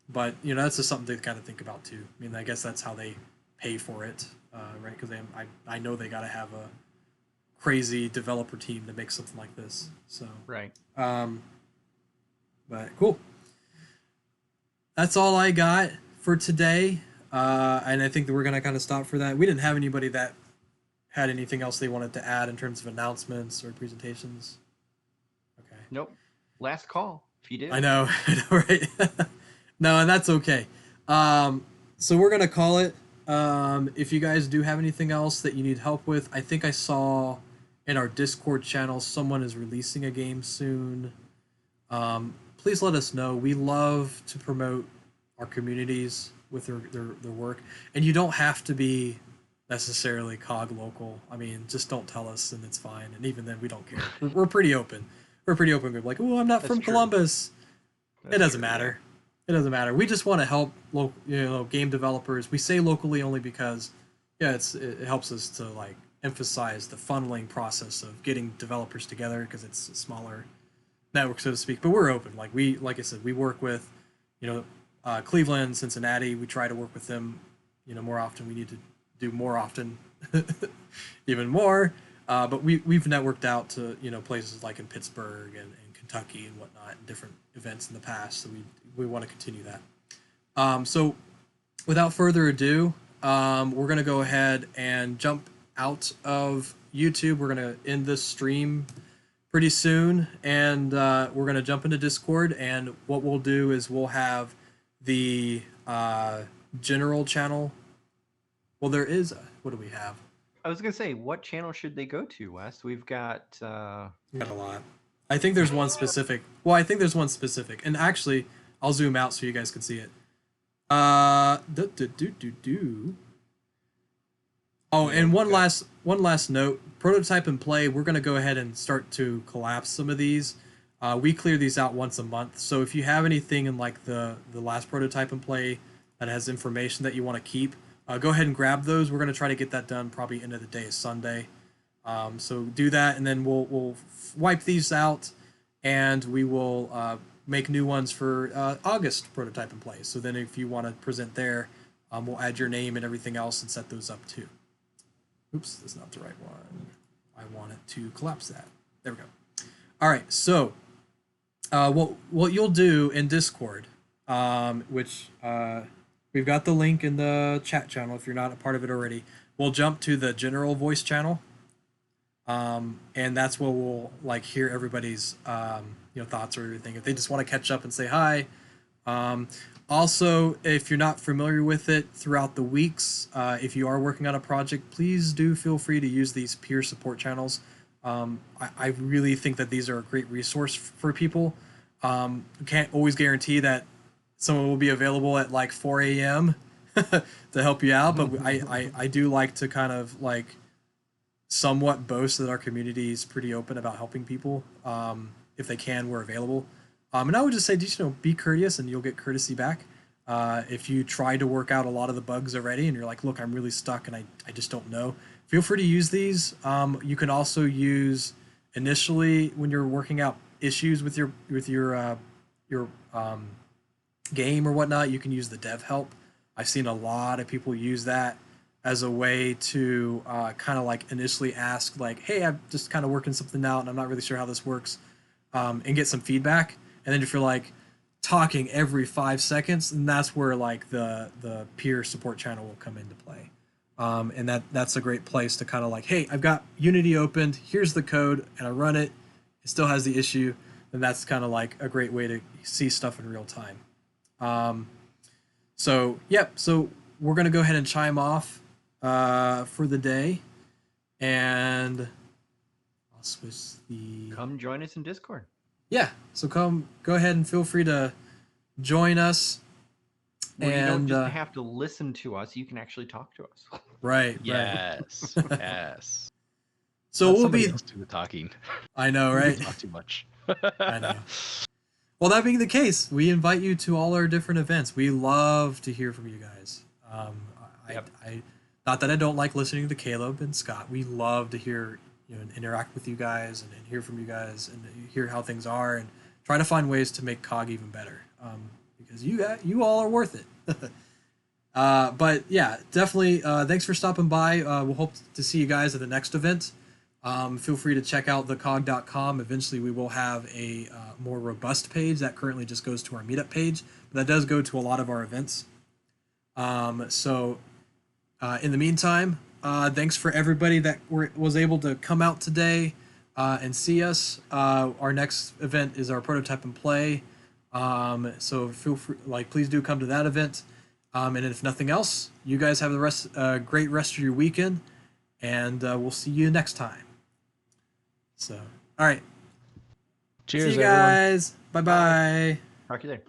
but that's just something to kind of think about too. I mean, I guess that's how they pay for it, right? Because I know they got to have a crazy developer team to make something like this. So Right. um, but cool. That's all I got for today. And I think that we're gonna kind of stop for that. We didn't have anybody that had anything else they wanted to add in terms of announcements or presentations. Okay. Nope. Last call. If you do. I know, right? No, and that's okay. So we're gonna call it. If you guys do have anything else that you need help with, I think I saw in our Discord channel someone is releasing a game soon. Please let us know. We love to promote our communities with their work, and you don't have to be necessarily cog local. I mean, just don't tell us and it's fine, and even then we don't care. We're pretty open. We're pretty open. We're like, oh, I'm not That's from true. Columbus. It doesn't true, matter. It doesn't matter. We just want to help game developers. We say locally only because it helps us to like emphasize the funneling process of getting developers together because it's a smaller network, so to speak. But we're open. Like I said, we work with Cleveland, Cincinnati. We try to work with them more often. We need to do more often, even more. But we've networked out to places like in Pittsburgh and Kentucky and whatnot, and different events in the past. So we want to continue that. So without further ado, we're gonna go ahead and jump out of YouTube. We're gonna end this stream pretty soon, and we're gonna jump into Discord. And what we'll do is we'll have the general channel. Well, there is what do we have? I was gonna say, what channel should they go to, Wes? We've got. We got a lot. I think there's one specific. Well, I think there's one specific, and actually, I'll zoom out so you guys can see it. Oh, and one last note. Prototype and play. We're gonna go ahead and start to collapse some of these. We clear these out once a month. So if you have anything in like the last prototype and play that has information that you want to keep, go ahead and grab those. We're gonna try to get that done probably end of the day is Sunday. So do that, and then we'll wipe these out, and we will make new ones for August prototype and play. So then if you want to present there, we'll add your name and everything else and set those up too. Oops, that's not the right one. I want it to collapse that. There we go. All right, so what you'll do in Discord, which we've got the link in the chat channel if you're not a part of it already, we'll jump to the general voice channel. And that's where we'll like hear everybody's thoughts or everything. If they just want to catch up and say hi. Also, if you're not familiar with it throughout the weeks, if you are working on a project, please do feel free to use these peer support channels. I really think that these are a great resource for people. Can't always guarantee that someone will be available at like 4 a.m. to help you out, but I do like to kind of like somewhat boast that our community is pretty open about helping people. If they can, we're available. And I would just say, just be courteous, and you'll get courtesy back. If you try to work out a lot of the bugs already, and you're like, look, I'm really stuck, and I just don't know. Feel free to use these. You can also use initially when you're working out issues with your game or whatnot. You can use the dev help. I've seen a lot of people use that as a way to kind of like initially ask like, hey, I'm just kind of working something out and I'm not really sure how this works, and get some feedback. And then if you're like talking every 5 seconds, and that's where like the peer support channel will come into play. And that's a great place to kind of like, hey, I've got Unity opened, here's the code, and I run it, it still has the issue. And that's kind of like a great way to see stuff in real time. So we're gonna go ahead and chime off for the day, and I'll switch the. Come join us in Discord. Yeah, so go ahead and feel free to join us. Where you don't just have to listen to us; you can actually talk to us. Right. Yes. Yes. So Let we'll somebody be. else do the talking. I know, We right? talk too much. I know. Well, that being the case, we invite you to all our different events. We love to hear from you guys. Yep. Not that I don't like listening to Caleb and Scott. We love to hear, and interact with you guys and hear from you guys and hear how things are and try to find ways to make COG even better. Because you all are worth it. But yeah, definitely. Thanks for stopping by. We'll hope to see you guys at the next event. Feel free to check out thecog.com. Eventually, we will have a more robust page that currently just goes to our meetup page, but that does go to a lot of our events. So, in the meantime, thanks for everybody that was able to come out today and see us. Our next event is our prototype and play. So feel free, please do come to that event. And if nothing else, you guys have the great rest of your weekend, and we'll see you next time. So, all right. Cheers, see you everyone. guys. Bye-bye. Talk to you later.